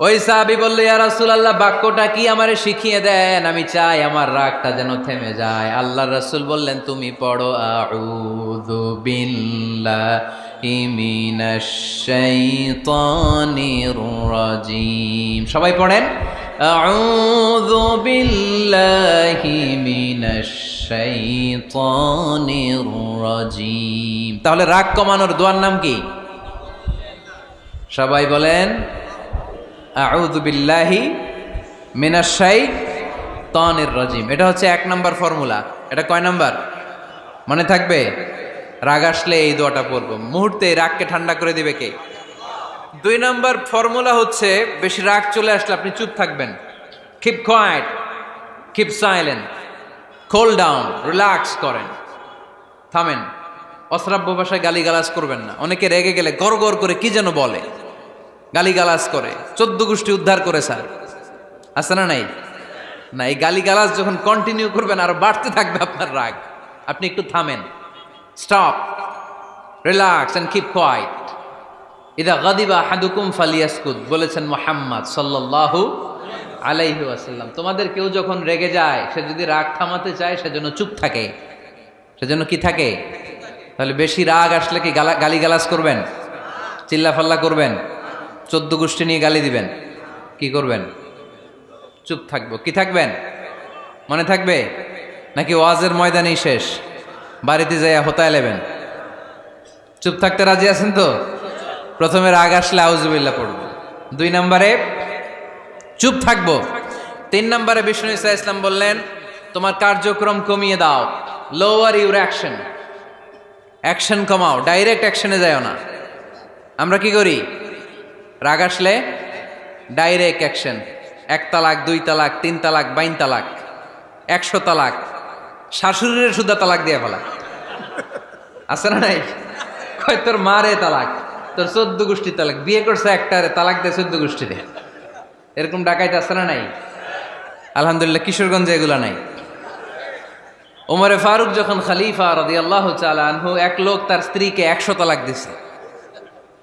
ওই সাহাবী বলল, ইয়া রাসূলুল্লাহ, বাক্যটা কি আমারে শিখিয়ে দেন, আমি চাই আমার রাগটা যেন থেমে যায়। আল্লাহর রাসূল বললেন, তুমি পড়ো আউযু বিল্লাহি মিনাশ শাইতানির রাজীম। সবাই পড়েন, আউযু বিল্লাহি মিনাশ শাইতানির রাজীম। তাহলে রাগ কমানোর দোয়ার নাম কি? সবাই বলেন, আউযু বিল্লাহি মিনাশ শাইতানির রাজীম। এটা হচ্ছে 1 নম্বর ফর্মুলা। এটা কয় নাম্বার? মনে থাকবে? রাগ আসলে এই দোয়াটা পড়বো, মুহূর্তে রাগকে ঠান্ডা করে দিবে কে? 2 নম্বর ফর্মুলা হচ্ছে, বেশি রাগ চলে আসলে আপনি চুপ থাকবেন। Keep quiet, keep silent, cool down, relax করেন, থামেন। অশ্রাব্য ভাষায় গালিগালাজ করবেন না। অনেকে রেগে গেলে গড় গড় করে কি যেন বলে, গালিগালাজ করে, 14 গোষ্ঠী উদ্ধার করে স্যার, আছে না নাই? না, এই গালিগালাজ যখন কন্টিনিউ করবেন আরো বাড়তে থাকবে আপনার রাগ। আপনি একটু থামেন, stop, relax and keep quiet. ইদা গাদিবা আহাদুকুম ফালিয়াসকুত বলেছেন মুহাম্মদ সাল্লাল্লাহু আলাইহি ওয়াসাল্লাম। তোমাদের কেউ যখন রেগে যায়, সে যদি রাগ থামাতে চায় সেজন্য চুপ থাকে। সেজন্য কি থাকে? তাহলে বেশি রাগ আসলে কি গালিগালাজ করবেন, চিল্লাফাল্লা করবেন, 14 গোষ্ঠী নিয়ে গালি দিবেন? কি করবেন? চুপ থাকবো। কি থাকবেন? মনে থাকবে নাকি ওয়াজের ময়দানেই শেষ, বাড়িতে যাইয়া হোতায় নেবেন? চুপ থাকতে রাজি আছেন তো? প্রথমে রাগ আসলে আউযুবিল্লাহ পড়বো, 2 নম্বরে চুপ থাকবো, 3 নম্বরে বিষ্ণু ঈসা ইসলাম বললেন তোমার কার্যক্রম কমিয়ে দাও, লোয়ার ইউর অ্যাকশন, অ্যাকশন কমাও, ডাইরেক্ট অ্যাকশনে যাও না। আমরা কি করি? রাগ আসলে ডাইরেক্ট অ্যাকশন, 1 তালাক, 2 তালাক, 3 তালাক, 22 তালাক, 100 তালাক, শাশুড়ির সুদ্ধা তালাক দিয়ে ফেলা, আছে না নাই? কয় তোর মারে তালাক, তোর 14 গোষ্ঠী তালাক, বিয়ে করছে একটারে তালাক দেয় 14 গোষ্ঠীতে। এরকম ডাকাইতে আছে না নাই? আলহামদুলিল্লাহ কিশোরগঞ্জে এগুলা নাই। ওমরে ফারুক যখন খলিফা রাদিয়াল্লাহু তাআলা আনহু, এক লোক তার স্ত্রীকে 100 তালাক দিছে।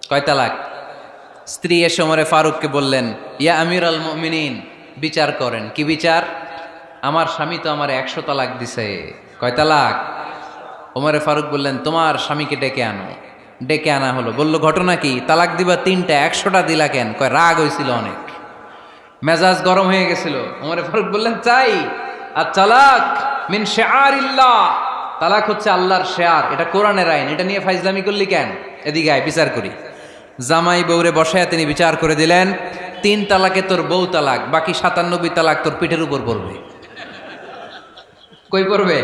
কয় তালাক? স্ত্রী এসে ওমরে ফারুককে বললেন, ইয়া আমিরাল মুমিনিন, বিচার করেন। কি বিচার? আমার স্বামী তো আমার 100 তালাক দিছে। কয় তালাক? ওমরে ফারুক বললেন, তোমার স্বামীকে ডেকে আনো। ডেকে আনা হলো। বলল, ঘটনা কি? তালাক দিবা 3টা, 100টা দিলা কেন? কয় রাগ হয়েছিল অনেক, মেজাজ গরম হয়ে গেছিল। ওমরে ফারুক বললেন, চাই আর তালাক মিন শিআরিল্লাহ, তালাক হচ্ছে আল্লাহর শিআর, এটা কোরআনের আইন, এটা নিয়ে ফাইজলামি করলি কেন? এদিকে আয়, বিচার করি। জামাই বউরে বসায় তিনি বিচার করে দিলেন, 3 তালাকে তোর বউ তালাক, বাকি 97 তালাক তোর পিঠের উপর পড়বে। কই পড়বে?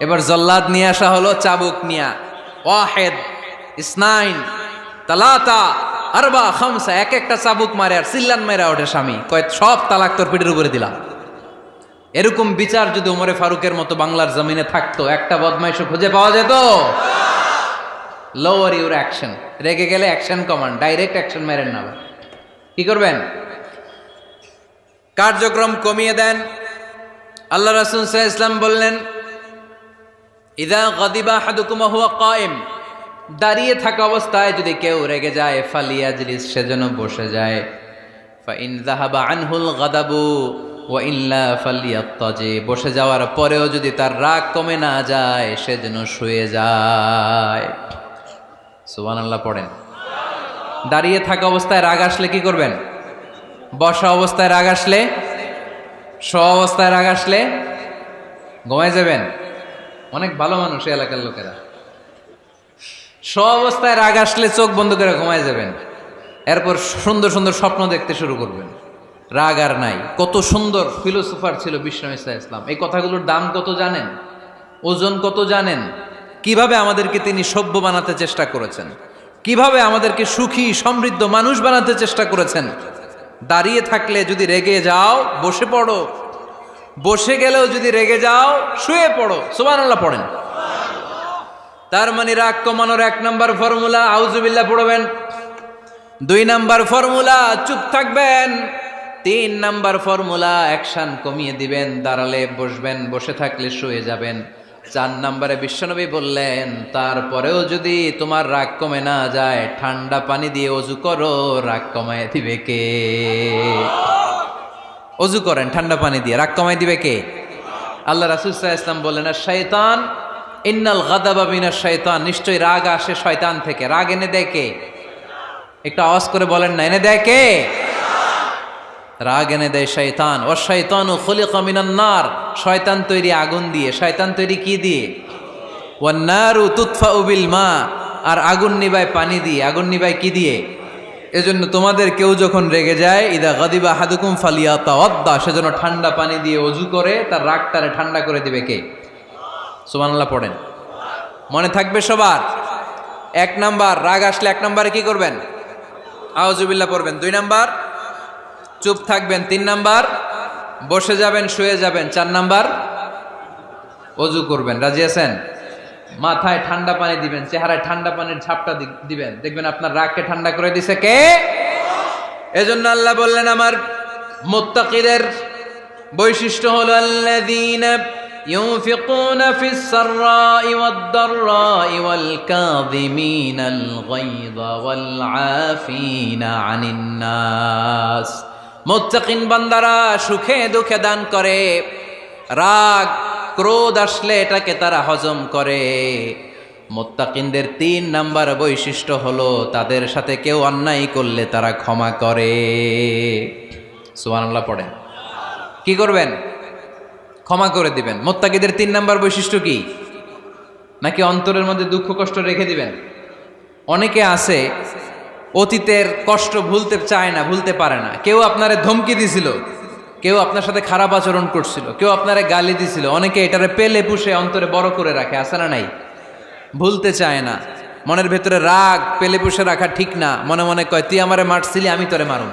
এবার জল্লাদ নিয়ে আসা হলো, চাবুক নিয়া, ওয়াহেদ, ইসনাইন, তালাতা, আরবা, খামসা, এক একটা চাবুক মারে আর চিল্লান মেরা ওঠে স্বামী। কয় সব তালাক তোর পিঠের উপরে দিলাম। এরকম বিচার যদি ওমরে ফারুকের মতো বাংলার জমিনে থাকতো, একটা বদমাইশও খুঁজে পাওয়া যেত? লোয়ার ইউর অ্যাকশন, রেগে গেলে অ্যাকশন কমান, ডাইরেক্ট অ্যাকশন মেরেন না। কি করবেন? কার্যক্রম কমিয়ে দেন। আল্লাহ রাসূল সাল্লাল্লাহু আলাইহি ওয়াসাল্লাম বললেন, ইযা গাদিবা আহাদুকুম ওয়া হুয়া কায়েম, দাঁড়িয়ে থাকা অবস্থায় যদি কেউ রেগে যায়, ফালিয়াজলিস, সেজন্য বসে যায়। ফা ইন যাহাবা আনহুল গাদাবু ওয়া ইল্লা ফালিয়াত্তাজি, বসে যাওয়ার পরেও যদি তার রাগ কমে না যায়, সেজন্য শুয়ে যায়। সুবহানাল্লাহ পড়েন। দাঁড়িয়ে থাকা অবস্থায় রাগ আসলে কি করবেন? বসা অবস্থায় রাগ আসলে, শোয়া অবস্থায় রাগ আসলে ঘুমায় যাবেন। অনেক ভালো মানুষ এই এলাকার লোকেরা। শোয়া অবস্থায় রাগ আসলে চোখ বন্ধ করে ঘুমায় যাবেন। এরপর সুন্দর সুন্দর স্বপ্ন দেখতে শুরু করবেন। রাগ আর নাই। কত সুন্দর ফিলোসোফার ছিল বিষ্ণু ঈসা ইসলাম। এই কথাগুলোর দাম কত জানেন? ওজন কত জানেন? কিভাবে আমাদেরকে তিনি সভ্য বানাতে চেষ্টা করেছেন, কিভাবে আমাদেরকে সুখী সমৃদ্ধ মানুষ বানাতে চেষ্টা করেছেন। দাঁড়িয়ে থাকলে যদি রেগে যাও, বসে পড়ো। বসে গেলেও যদি রেগে যাও, শুয়ে পড়ো। সুবহানাল্লাহ পড়েন। তার মানে রাগ কমানোর 1 নম্বর ফর্মুলা আউযুবিল্লাহ পড়বেন, 2 নম্বর ফর্মুলা চুপ থাকবেন, 3 নম্বর ফর্মুলা অ্যাকশন কমিয়ে দিবেন, দাঁড়ালে বসবেন, বসে থাকলে শুয়ে যাবেন। 4 নম্বরে বিশ্বনবী বললেন, তারপরেও যদি তোমার রাগ কমে না যায়, ঠান্ডা পানি দিয়ে ওযু করো, রাগ কমায় দিবে কে? ওযু করেন ঠান্ডা পানি দিয়ে, রাগ কমায় দিবে কে? আল্লাহ রাসূল সাল্লাল্লাহু আলাইহি ওয়াসাল্লাম বললেন, শাইতান ইন্নাল গাদাবা মিনাশ শাইতান, নিশ্চয়ই রাগ আসে শয়তান থেকে। রাগ এনে দেয় কে? একটু আওয়াজ করে বলেন না, এনে দেয় কে? রাগ এনে দেয় শয়তান। ও শয়তানু খুলিকা মিনান নার, শয়তান তৈরি আগুন দিয়ে। শয়তান তৈরি কি দিয়ে? ওয়ান নারু তুতফাউ বিল মা, আর আগুন নিবায় পানি দিয়ে। আগুন নিবায় কি দিয়ে? এজন্য তোমাদের কেউ যখন রেগে যায়, ইদা গাদিবা আহাদুকুম ফালিয়াতাওয়াদ্দা, সেজন্য ঠান্ডা পানি দিয়ে ওযু করে তার রাগটারে ঠান্ডা করে দিবে কে? সুবহানাল্লাহ পড়েন। মনে থাকবে সবার? 1 নাম্বার, রাগ আসলে 1 নাম্বারে কি করবেন? আউযুবিল্লাহ পড়বেন। 2 নাম্বার, চুপ থাকবেন। 3 নাম্বার, বসে যাবেন, শুয়ে যাবেন। 4 নাম্বার, ওযু করবেন। রাজি আছেন? মাথায় ঠান্ডা পানি দিবেন, চেহারায় ঠান্ডা পানির ঝাপটা দিবেন, দেখবেন আপনার রাগকে ঠান্ডা করে দিছে কে? এজন্য আল্লাহ বললেন আমার মুত্তাকিদের বৈশিষ্ট্য হলো আল্লাযীনা ইউনফিকুনা ফিস সাররাই ওয়াদ দাররাই ওয়াল কাযিমিনাল গায়যা ওয়াল আফিনা আনিন নাস। মুত্তাকিন বান্দারা সুখে দুঃখে দান করে, রাগ ক্রোধ আসলে এটাকে তারা হজম করে। মুত্তাকিনদের 3 নাম্বার বৈশিষ্ট্য হলো তাদের সাথে কেউ অন্যায় করলে তারা ক্ষমা করে। সুবহানাল্লাহ পড়েন। কি করবেন? ক্ষমা করে দিবেন। মুত্তাকিদের 3 নাম্বার বৈশিষ্ট্য কি? নাকি অন্তরের মধ্যে দুঃখ কষ্ট রেখে দিবেন? অনেকে আছে অতীতের কষ্ট ভুলতে চায় না, ভুলতে পারে না। কেউ আপনারে ধমকি দিছিল, কেউ আপনার সাথে খারাপ আচরণ করছিল, কেউ আপনারে গালি দিছিল, অনেকে এটারে পেলে পুষে অন্তরে বড় করে রাখে, আছে না নাই? ভুলতে চায় না। মনের ভেতরে রাগ পেলে পুষে রাখা ঠিক না। মনে মনে কয় তুই আমারে মারছিলি, আমি তোরে মারুম।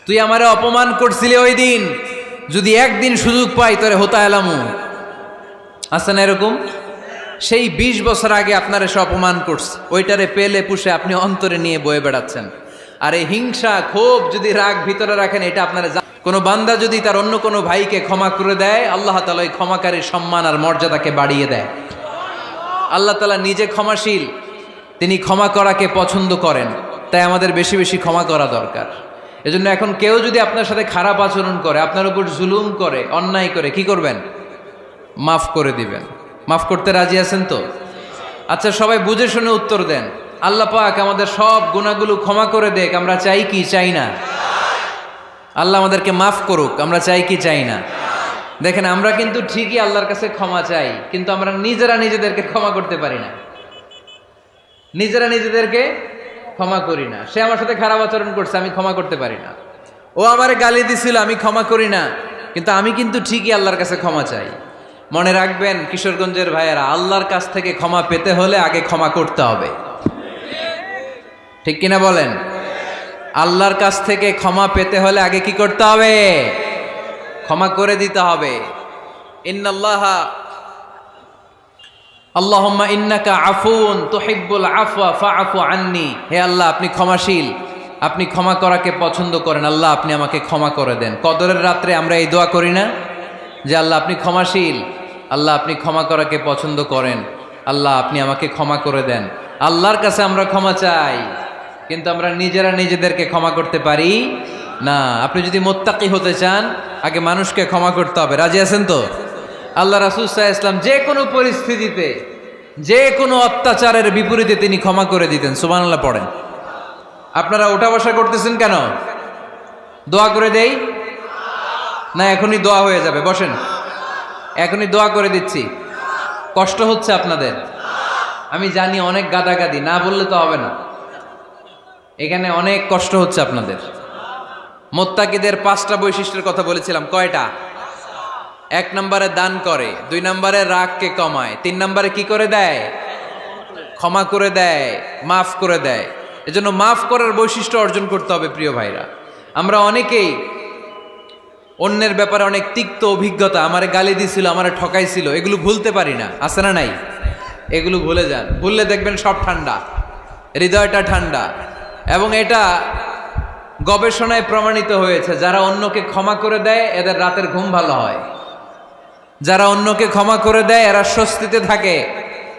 তুই আমারে অপমান করছিলি ওই দিন, যদি একদিন সুযোগ পাই তোরে হতা এলামু। আছে না এরকম? সেই 20 বছর আগে আপনারে সে অপমান করছে, ওইটারে পেলে পুষে আপনি অন্তরে নিয়ে বয়ে বেড়াচ্ছেন। আর এই হিংসা ক্ষোভ যদি রাগ ভিতরে রাখেন, এটা আপনারা কোনো বান্দা যদি তার অন্য কোনো ভাইকে ক্ষমা করে দেয়, আল্লাহ তাআলা ওই ক্ষমাকারীর সম্মান আর মর্যাদাকে বাড়িয়ে দেয়। আল্লাহ তাআলা নিজে ক্ষমাশীল, তিনি ক্ষমা করাকে পছন্দ করেন। তাই আমাদের বেশি বেশি ক্ষমা করা দরকার। এজন্য এখন কেউ যদি আপনার সাথে খারাপ আচরণ করে, আপনার উপর জুলুম করে, অন্যায় করে, কি করবেন? মাফ করে দিবেন। মাফ করতে রাজি আছেন তো? আচ্ছা, সবাই বুঝে শুনে উত্তর দেন। আল্লাহ পাক আমাদের সব গুনাহগুলো ক্ষমা করে দেখ, আমরা চাই কি চাই না? আল্লাহ আমাদেরকে মাফ করুক, আমরা চাই কি চাই না? দেখেন, আমরা কিন্তু ঠিকই আল্লাহর কাছে ক্ষমা চাই, কিন্তু আমরা নিজেরা নিজেদেরকে ক্ষমা করতে পারি না। নিজেরা নিজেদেরকে ক্ষমা করি না। সে আমার সাথে খারাপ আচরণ করছে, আমি ক্ষমা করতে পারি না। ও আমারে গালি দিছিল, আমি ক্ষমা করি না, কিন্তু আমি কিন্তু ঠিকই আল্লাহর কাছে ক্ষমা চাই। মনে রাখবেন কিশোরগঞ্জের ভাইয়েরা, আল্লাহর কাছ থেকে ক্ষমা পেতে হলে আগে ক্ষমা করতে হবে। ঠিক কিনা বলেন? আল্লাহর কাছ থেকে ক্ষমা পেতে হলে আগে কি করতে হবে? ক্ষমা করে দিতে হবে। ইন্নাল্লাহা আল্লাহুম্মা ইন্নাকা আফুন তুহিব্বুল আফওয়া ফাআফু আন্নি। হে আল্লাহ, আপনি ক্ষমাশীল, আপনি ক্ষমা করাকে পছন্দ করেন। আল্লাহ, আপনি আমাকে ক্ষমা করে দেন। কদরের রাত্রে আমরা এই দোয়া করি না যে আল্লাহ আপনি ক্ষমাশীল, আল্লাহ আপনি ক্ষমা করাকে পছন্দ করেন, আল্লাহ আপনি আমাকে ক্ষমা করে দেন। আল্লাহর কাছে আমরা ক্ষমা চাই, কিন্তু আমরা নিজেরা নিজেদেরকে ক্ষমা করতে পারি না। আপনি যদি মুত্তাকি হতে চান, আগে মানুষকে ক্ষমা করতে হবে। রাজি আছেন তো? আল্লাহ রাসূল সাল্লাল্লাহু আলাইহি ওয়াসাল্লাম যে কোনো পরিস্থিতিতে, যে কোনো অত্যাচারের বিপরীতে তিনি ক্ষমা করে দিতেন। সুবহানাল্লাহ পড়েন। আপনারা ওঠা বসা করতেছেন কেন? দোয়া করে দেই না? এখনই দোয়া হয়ে যাবে, বসেন। এখনই দোয়া করে দিচ্ছি। কষ্ট হচ্ছে আপনাদের? আমি জানি অনেক গাদাগাদি, না বললে তো হবে না। এখানে অনেক কষ্ট হচ্ছে আপনাদের। মুত্তাকিদের 5টা বৈশিষ্ট্যের কথা বলেছিলাম, কয়টা? 1 নম্বরে দান করে, 2 নম্বরে রাগকে কমায়, 3 নম্বরে কি করে দেয়? ক্ষমা করে দেয়, মাফ করে দেয়। এজন্য মাফ করার বৈশিষ্ট্য অর্জন করতে হবে প্রিয় ভাইরা। আমরা অনেকেই অন্যের ব্যাপারে অনেক তিক্ত অভিজ্ঞতা, আমারে গালি দিছিল, আমারে ঠকাইছিল, এগুলো ভুলতে পারি না। আছে না নাই? এগুলো ভুলে যান। ভুললে দেখবেন সব ঠান্ডা, হৃদয়টা ঠান্ডা। এবং এটা গবেষণায় প্রমাণিত হয়েছে, যারা অন্যকে ক্ষমা করে দেয় এদের রাতের ঘুম ভালো হয়। যারা অন্যকে ক্ষমা করে দেয় এরা স্বস্তিতে থাকে,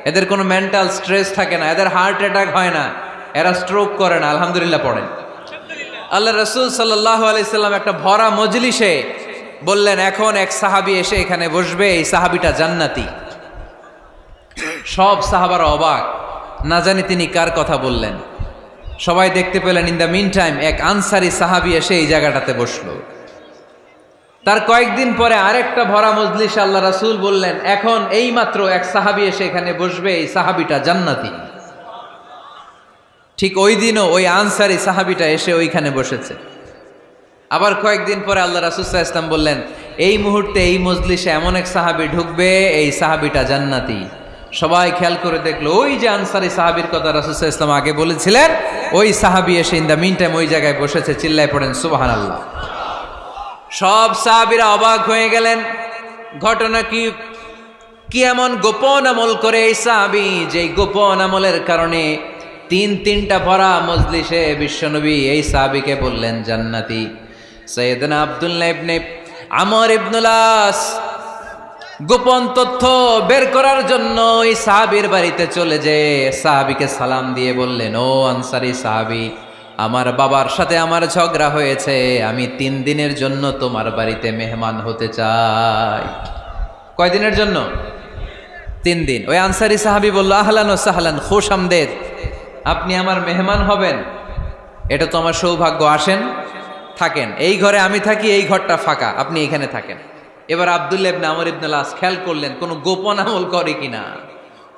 এদের কোনো মেন্টাল স্ট্রেস থাকে না, এদের হার্ট অ্যাটাক হয় না, এরা স্ট্রোক করে না। আলহামদুলিল্লাহ পড়েন। আল্লাহ রাসূল সাল্লাল্লাহু আলাইহি সাল্লাম একটা ভরা মজলিসে বললেন, এখন এক সাহাবী এসে এখানে বসবে, এই সাহাবীটা জান্নাতি। সব সাহাবারা অবাক, না জানি তিনি কার কথা বললেন। সবাই দেখতে পেলেন ইন দ্য মিন টাইম এক আনসারি সাহাবী এসে এই জায়গাটাতে বসলো। তার কয়েকদিন পরে আরেকটা ভরা মজলিসে আল্লাহ রাসূল বললেন, এখন এই মাত্র এক সাহাবী এসে এখানে বসবে, এই সাহাবীটা জান্নাতি। ঠিক ওই দিনও ওই আনসারি সাহাবীটা এসে ওইখানে বসেছে। আবার কয়েকদিন পরে আল্লাহ রাসূল সাল্লাল্লাহু আলাইহি ওয়াসাল্লাম বললেন, এই মুহূর্তে এই মজলিসে এমন এক সাহাবী ঢুকবে, এই সাহাবীটা জান্নাতি। সবাই খেয়াল করে দেখলো ওই যে আনসারী সাহাবীর কথা রাসূল সাল্লাল্লাহু আলাইহি ওয়াসাল্লাম আগে বলেছিলেন, ওই সাহাবী এসে ইন দ্য মিন টাইম ওই জায়গায় বসেছে। চিল্লায় পড়েন সুবহানাল্লাহ। সব সাহাবীরা অবাক হয়ে গেলেন। ঘটনা কি এমন গোপন আমল করে এই সাহাবী, যে গোপন আমলের কারণে তিনটা ভরা মজলিসে বিশ্বনবী এই সাহাবীকে বললেন জান্নাতি। সাইয়েদনা আব্দুল্লাহ ইবনে আমর ইবনুল আস গোপন তথ্য বের করার জন্য ওই সাহাবীর বাড়িতে চলে যেয়ে সাহাবীকে সালাম দিয়ে বললেন, ও আনসারী সাহাবী, আমার বাবার সাথে আমার ঝগড়া হয়েছে, আমি 3 দিনের জন্য তোমার বাড়িতে মেহমান হতে চাই। কয়দিনের জন্য? 3 দিন। ওই আনসারী সাহাবী বলল, আহলান ওয়া সাহলান, খুশআমদেদ, আপনি আমার মেহমান হবেন, এটা তো আমার সৌভাগ্য, আসেন থাকেন, এই ঘরে আমি থাকি, এই ঘরটা ফাঁকা, আপনি এখানে থাকেন। এবার আব্দুল্লাহ ইবনে আমর ইবনুল আস খেয়াল করলেন কোনো গোপন আমল করে কিনা,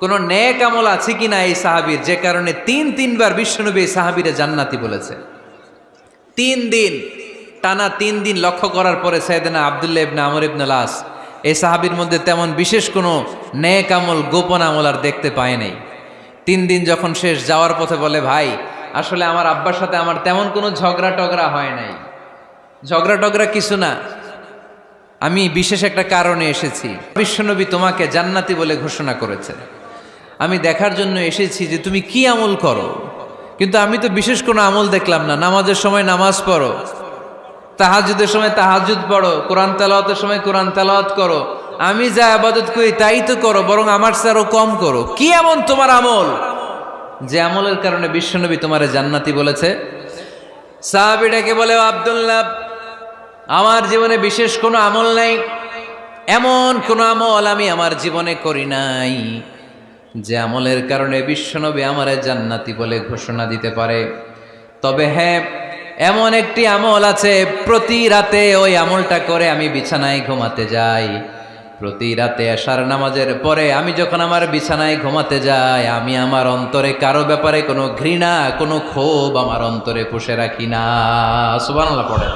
কোনো নেক আমল আছে কিনা এই সাহাবীর, যে কারণে 3বার বিশ্বনবী এই সাহাবীরে জান্নাতি বলেছে। 3 দিন টানা 3 দিন লক্ষ্য করার পরে সাইয়েদনা আব্দুল্লাহ ইবনে আমর ইবনুল আস এই সাহাবীর মধ্যে তেমন বিশেষ কোনো নেক আমল, গোপন আমল আর দেখতে পায় নাই। 3 দিন যখন শেষ, যাওয়ার পথে বলে, ভাই আসলে আমার আব্বার সাথে আমার তেমন কোনো ঝগড়া টগড়া হয় নাই, ঝগড়া টগড়া কিছু না, আমি বিশেষ একটা কারণে এসেছি। বিশ্বনবী তোমাকে জান্নাতি বলে ঘোষণা করেছে, আমি দেখার জন্য এসেছি যে তুমি কি আমল করো, কিন্তু আমি তো বিশেষ কোনো আমল দেখলাম না। নামাজের সময় নামাজ পড়ো, তাহাজ্জুদের সময় তাহাজ্জুদ পড়ো, কোরআন তেলাওয়াতের সময় কোরআন তেলাওয়াত করো, আমি যা ইবাদত করি তাই তো করো, বরং আমার চেয়ে আরো কম করো। কি এমন তোমার আমল যে আমলের কারণে বিশ্বনবী তোমারে জান্নাতি বলেছে? সাহাবীটাকে বলে, আব্দুল্লাহ, আমার জীবনে বিশেষ কোনো আমল নাই, এমন কোনো আমল আমি আমার জীবনে করি নাই যে আমলের কারণে বিশ্বনবী আমারে জান্নাতি বলে ঘোষণা দিতে পারে। তবে হ্যাঁ, এমন একটি আমল আছে, প্রতি রাতে ওই আমলটা করে আমি বিছানায় ঘুমাতে যাই। প্রতি রাতে এশার নামাজের পরে আমি যখন আমার বিছানায় ঘুমাতে যাই, আমি আমার অন্তরে কারো ব্যাপারে কোনো ঘৃণা, কোনো ক্ষোভ আমার অন্তরে পুষে রাখি না। সুবহানাল্লাহ পড়ে।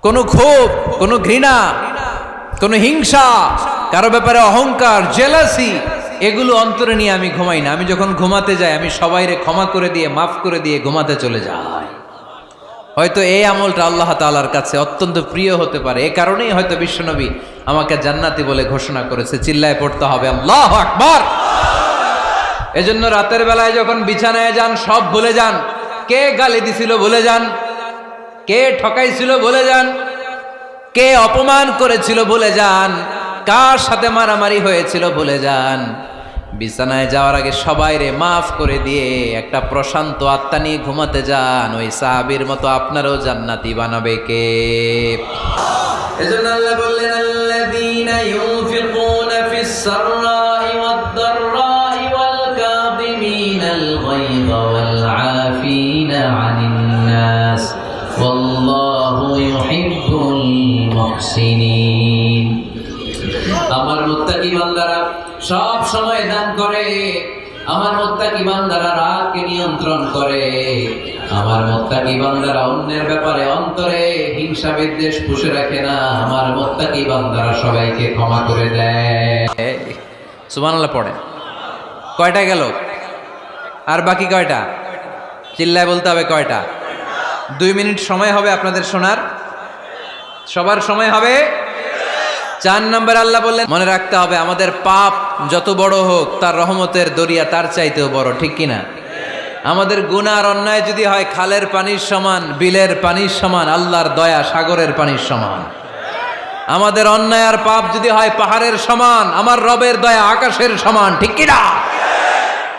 কোনো ক্ষোভ, কোনো ঘৃণা, কোনো হিংসা, কারো ব্যাপারে অহংকার, জেলাসি, এগুলো অন্তরে নিয়ে আমি ঘুমাই না। আমি যখন ঘুমাতে যাই, আমি সবাইরে ক্ষমা করে দিয়ে, মাফ করে দিয়ে ঘুমাতে চলে যাই। হয়তো এই আমলটা আল্লাহ তাআলার কাছে অত্যন্ত প্রিয় হতে পারে, এ কারণেই হয়তো বিশ্বনবী আমাকে জান্নাতি বলে ঘোষণা করেছে। চিল্লায় পড়তে হবে আল্লাহু আকবার। এজন্য রাতের বেলায় যখন বিছানায় যান, সব ভুলে যান। কে গালি দিছিল ভুলে যান, কে ঠকাইছিল ভুলে যান, কে অপমান করেছিল ভুলে যান, কার সাথে মারামারি হয়েছিল ভুলে যান। বিছানায় যাওয়ার আগে সবাইরে মাফ করে দিয়ে একটা প্রশান্ত আত্মা নিয়ে ঘুমাতে যান। ওই সাহাবীর মতো আপনারও জান্নাতি বানাবে কে? এজন্য আল্লাহ বললেন, আল্লাযীনা ইউনফিকুনা ফিস সাররাই ওয়াদ দাররাই ওয়াল কাযিমিনাল গায়যা ওয়াল আফিনা আনিন নাস ওয়াল্লাহু ইউহিব্বুল মুহসিনিন। আমার মুত্তাকি বান্দারা সব সময় দান করে, আমার মুত্তাকি বান্দারা রাগকে নিয়ন্ত্রণ করে, আমার মুত্তাকি বান্দারা অন্যের ব্যাপারে অন্তরে হিংসা বিদ্বেষ পুষে রাখে না, আমার মুত্তাকি বান্দারা সবাইকে ক্ষমা করে দেয়। সুবহানাল্লাহ পড়ে। কয়টা গেল? আর বাকি কয়টা? চিল্লায় বলতে হবে কয়টা? 2 মিনিট সময় হবে আপনাদের শোনার। সবার সময় হবে। 4 নম্বর আল্লাহ বললেন, মনে রাখতে হবে আমাদের পাপ যত বড় হোক, তার রহমতের দরিয়া তার চাইতেও বড়, ঠিক কিনা? আমাদের গুনাহ আর অন্যায় যদি হয় খালের পানির সমান, বিলের পানির সমান, আল্লাহর দয়া সাগরের পানির সমান। আমাদের অন্যায় আর পাপ যদি হয় পাহাড়ের সমান, আমার রবের দয়া আকাশের সমান, ঠিক কিনা?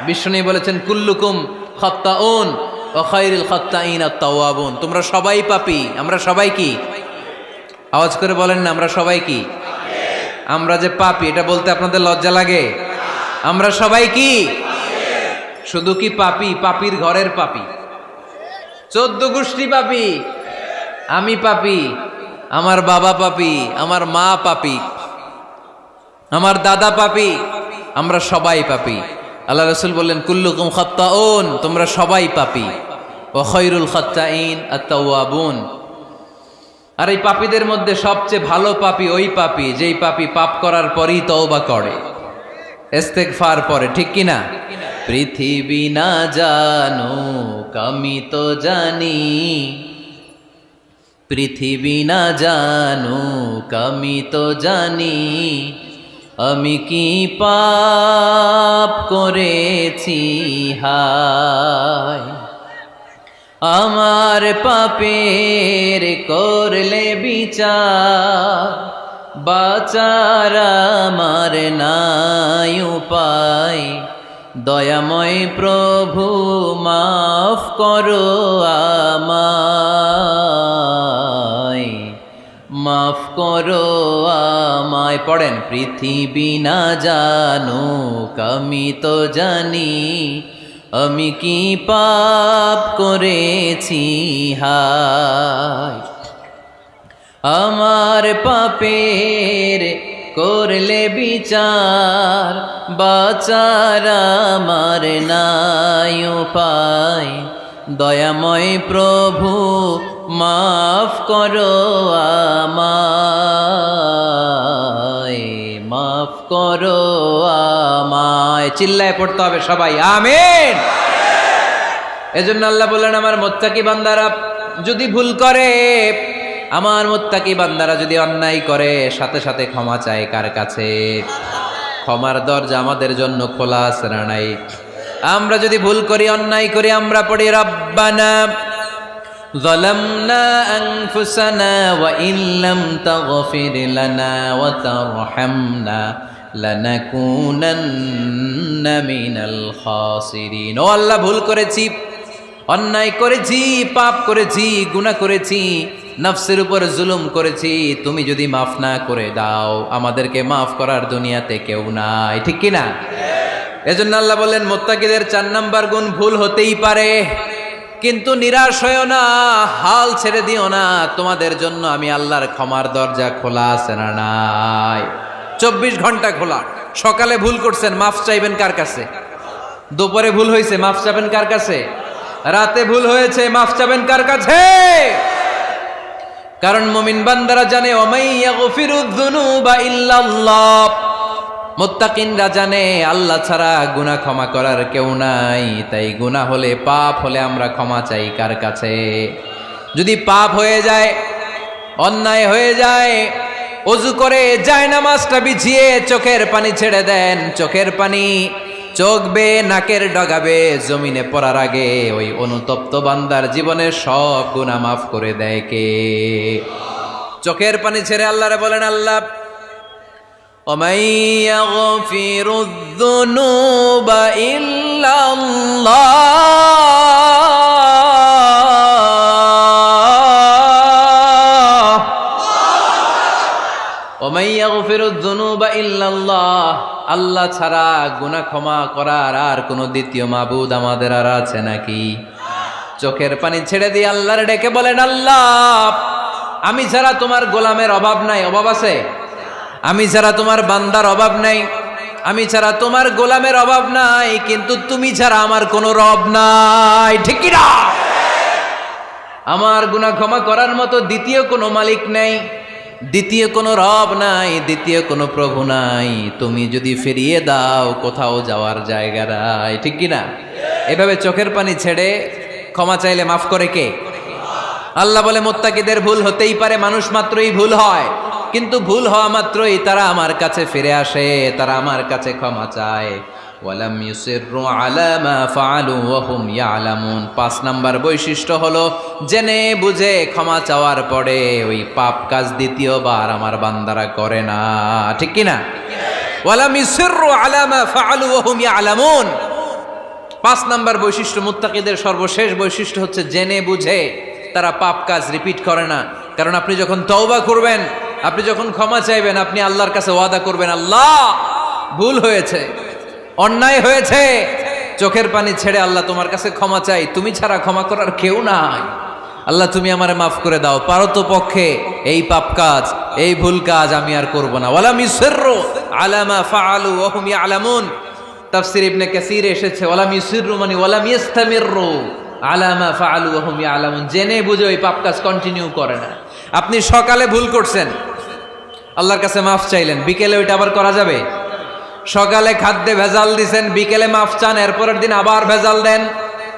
বিষ্ণু বলেছেন, কুল্লুকুম খাত্তাউন ওয়া খায়রুল খাত্তাইন আত-তাওয়াবুন। তোমরা সবাই পাপী। আমরা সবাই কি? আওয়াজ করে বলেন না, আমরা সবাই কি? আমরা যে পাপী, এটা বলতে আপনাদের লজ্জা লাগে? আমরা সবাই কি? শুধু কি পাপী? পাপীর ঘরের পাপী, 14 গোষ্ঠী পাপী। আমি পাপী, আমার বাবা পাপী, আমার মা পাপী, আমার দাদা পাপী, আমরা সবাই পাপী। আল্লাহ রাসূল বললেন, কুল্লুকুম খাত্তাউন, তোমরা সবাই পাপী, ওয়া খায়রুল খাত্তাইন আত-তাওয়াবুন। আর এই পাপীদের মধ্যে সবচেয়ে ভালো পাপী ওই পাপী যেই পাপী পাপ করার পরই তওবা করে। ইস্তেগফার পরে, ঠিক কিনা? পৃথিবী না জানুক আমি তো জানি, পৃথিবী না জানুক আমি তো জানি, আমি কি পাপ করেছি হায়। আমার পাপের করলে বিচার, বাঁচার আমার নাই উপায়। দয়াময় প্রভু মাফ করো আমায়, মাফ করো আমায়। পড়েন, পৃথিবী না জানুক আমি তো জানি, আমি কি পাপ করেছি হায়। আমার পাপের করলে বিচার, বাঁচার আমার নাই উপায়। দয়াময় প্রভু মাফ করো আমায়, মাফ করো আমায়। চিল্লায় পড়তে হবে সবাই, আমিন। এজন্য আল্লাহ বললেন, আমার মুত্তাকি বান্দারা যদি ভুল করে, আমার মুত্তাকি বান্দারা যদি অন্যায় করে, সাথে সাথে ক্ষমা চায় কার কাছে? ক্ষমার দরজা আমাদের জন্য খোলা আছে না নাই? আমরা যদি ভুল করি, অন্যায় করি, আমরা পড়ি রব্বানা যালামনা আনফুসানা ওয়া ইল্লাম তাগফির লানা ওয়া তারহামনা লানাকুনান্না মিনাল খাসিরিন। ও আল্লাহ, ভুল করেছি, অন্যায় করেছি, পাপ করেছি, গুনাহ করেছি, নফসের উপর জুলুম করেছি। তুমি যদি মাফ না করে দাও, আমাদেরকে মাফ করার দুনিয়াতে কেউ নাই, ঠিক কিনা? এজন্য আল্লাহ বললেন, মুত্তাকিদের 4 নাম্বার গুণ, ভুল হতেই পারে কিন্তু নিরাশ হয়েও না, হাল ছেড়ে দিও না। তোমাদের জন্য আমি আল্লাহর ক্ষমার দরজা খোলা আছে না নাই? 24 ঘন্টা খোলা। সকালে ভুল করছেন, মাফ চাইবেন কার কাছে? দুপুরে ভুল হয়েছে, মাফ চাইবেন কার কাছে? রাতে ভুল হয়েছে, মাফ চাইবেন কার কাছে? কারণ মুমিন বান্দারা জানে, ওয়ামাইয়াগফিরুয যুনুবা ইল্লাল্লাহ। মুত্তাকিনরা জানে আল্লাহ ছাড়া গুনাহ ক্ষমা করার কেউ নাই। তাই গুনাহ হলে, পাপ হলে আমরা ক্ষমা চাই কার কাছে? যদি পাপ হয়ে যায়, অন্যায় হয়ে যায়, ওযু করে জায়নামাজটা বিছিয়ে চোখের পানি ছেড়ে দেন। চোখের পানি চোখ বেয়ে নাকের ডগাবে জমিনে পড়ার আগে ওই অনুতপ্ত বান্দার জীবনের সব গুনাহ মাফ করে দেয় কে? চোখের পানি ছেড়ে আল্লাহরে বলেন, আল্লাহ وَمَن يَغْفِرُ الذُّنُوبَ إِلَّا اللَّهُ وَمَن يَغْفِرُ الذُّنُوبَ إِلَّا اللَّهُ। আল্লাহ ছাড়া গুনাহ ক্ষমা করার আর কোনো দ্বিতীয় মাবুদ আমাদের আর আছে নাকি? চোখের পানি ছেড়ে দিয়ে আল্লাহর ডেকে বলেন, আল্লাহ আমি ছাড়া তোমার গোলামের অভাব নাই। অভাব আছে? আমি ছাড়া তোমার বান্দার অভাব নাই, আমি ছাড়া তোমার গোলামের অভাব নাই, কিন্তু তুমি ছাড়া আমার কোনো রব নাই, ঠিক কি না? আমার গুনাহ ক্ষমা করার মতো দ্বিতীয় কোনো মালিক নাই, দ্বিতীয় কোনো রব নাই, দ্বিতীয় কোনো প্রভু নাই। তুমি যদি ফিরিয়ে দাও, কোথাও যাওয়ার জায়গা নাই, ঠিক কি না? এভাবে চোখের পানি ছেড়ে ক্ষমা চাইলে মাফ করে কে? আল্লাহ বলে, মুত্তাকিদের ভুল হতেই পারে, মানুষ মাত্রই ভুল হয়, কিন্তু ভুল হওয়া মাত্রই তারা আমার কাছে ফিরে আসে, তারা আমার কাছে ক্ষমা চায়। ওয়ালাম ইউসিররু আলা মা ফাআলু ওয়া হুম ইয়ালামুন। 5 নাম্বার বৈশিষ্ট্য হলো, জেনে বুঝে ক্ষমা চাওয়ার পরে ওই পাপ কাজ দ্বিতীয়বার আমার বান্দারা করে না, ঠিক কি না? ওয়ালাম ইউসিররু আলা মা ফাআলু ওয়া হুম ইয়ালামুন। 5 নাম্বার বৈশিষ্ট্য, মুত্তাকিদের সর্বশেষ বৈশিষ্ট্য হচ্ছে জেনে বুঝে তারা পাপ কাজ রিপিট করে না। কারণ আপনি যখন তওবা করবেন, আপনি যখন ক্ষমা চাইবেন, আপনি আল্লাহর কাছে ওয়াদা করবেন, আল্লাহ ভুল হয়েছে, অন্যায় হয়েছে, চোখের পানি ছেড়ে আল্লাহ তোমার কাছে ক্ষমা চাই, তুমি ছাড়া ক্ষমা করার কেউ নাই। আল্লাহ তুমি আমারে মাফ করে দাও, পারতো পক্ষে এই পাপ কাজ, এই ভুল কাজ আমি আর করব না। ওয়ালাম ইউসিররু আলা মা ফাআলু ওয়া হুম ইয়ালামুন। তাফসীর ইবনে কাসীর এসেছে, ওয়ালাম ইউসিররু মানে ওয়ালাম ইস্তামিররু আলা মা ফাআলু ওয়া হুম ইয়ালামুন। জেনে বুঝে ওই পাপ কাজ কন্টিনিউ করে না। আপনি সকালে ভুল করছেন, আল্লাহর কাছে মাফ চাইলেন, বিকেলে ওইটা আবার করা যাবে? সকালে খাদ্যে ভেজাল দিছেন, বিকেলে মাফ চান, এরপরের দিন আবার ভেজাল দেন,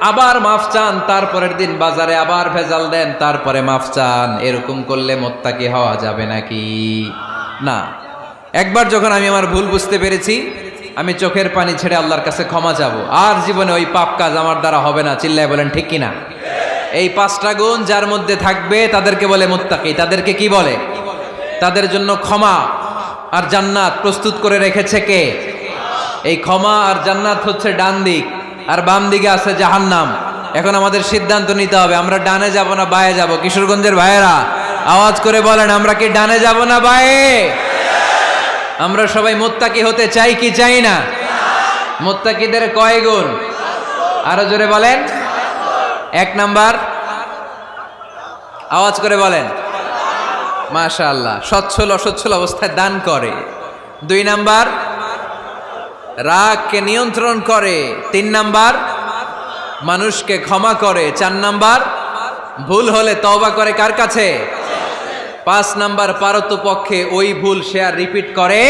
আবার মাফ চান, তারপরের দিন বাজারে আবার ভেজাল দেন, তারপরে মাফ চান। এরকম করলে মুত্তাকি হওয়া যাবে নাকি? না। একবার যখন আমি আমার ভুল বুঝতে পেরেছি, আমি চোখের পানি ছেড়ে আল্লাহর কাছে ক্ষমা চাবো। আর জীবনে ওই পাপ কাজ আমার দ্বারা হবে না। চিল্লায় বলেন ঠিক কিনা? এই 5টা গুণ যার মধ্যে থাকবে তাদেরকে বলে মুত্তাকি। তাদেরকে কি বলে? তাদের জন্য ক্ষমা আর জান্নাত প্রস্তুত করে রেখেছে কে? এই ক্ষমা আর জান্নাত হচ্ছে ডান দিক, আর বাম দিকে আছে জাহান্নাম। এখন আমাদের সিদ্ধান্ত নিতে হবে, আমরা ডানে যাব না বায়ে যাব। কিশোরগঞ্জের ভাইয়েরা আওয়াজ করে বলেন, আমরা কি ডানে যাব না বায়ে? আমরা সবাই মুত্তাকি হতে চাই কি চাই না? মুত্তাকিদের কয় গুণ? আরো জোরে বলেন। 1 নাম্বার, আওয়াজ করে বলেন। মাশাআল্লাহ, সচ্ছল অসচ্ছল অবস্থায় দান করে। 2 নাম্বার, রাগকে নিয়ন্ত্রণ করে। 3 নাম্বার, মানুষকে ক্ষমা করে। 4 নাম্বার, ভুল হলে তওবা করে কার কাছে? 5 নাম্বার, পারতপক্ষে ওই ভুল সে আর রিপিট করে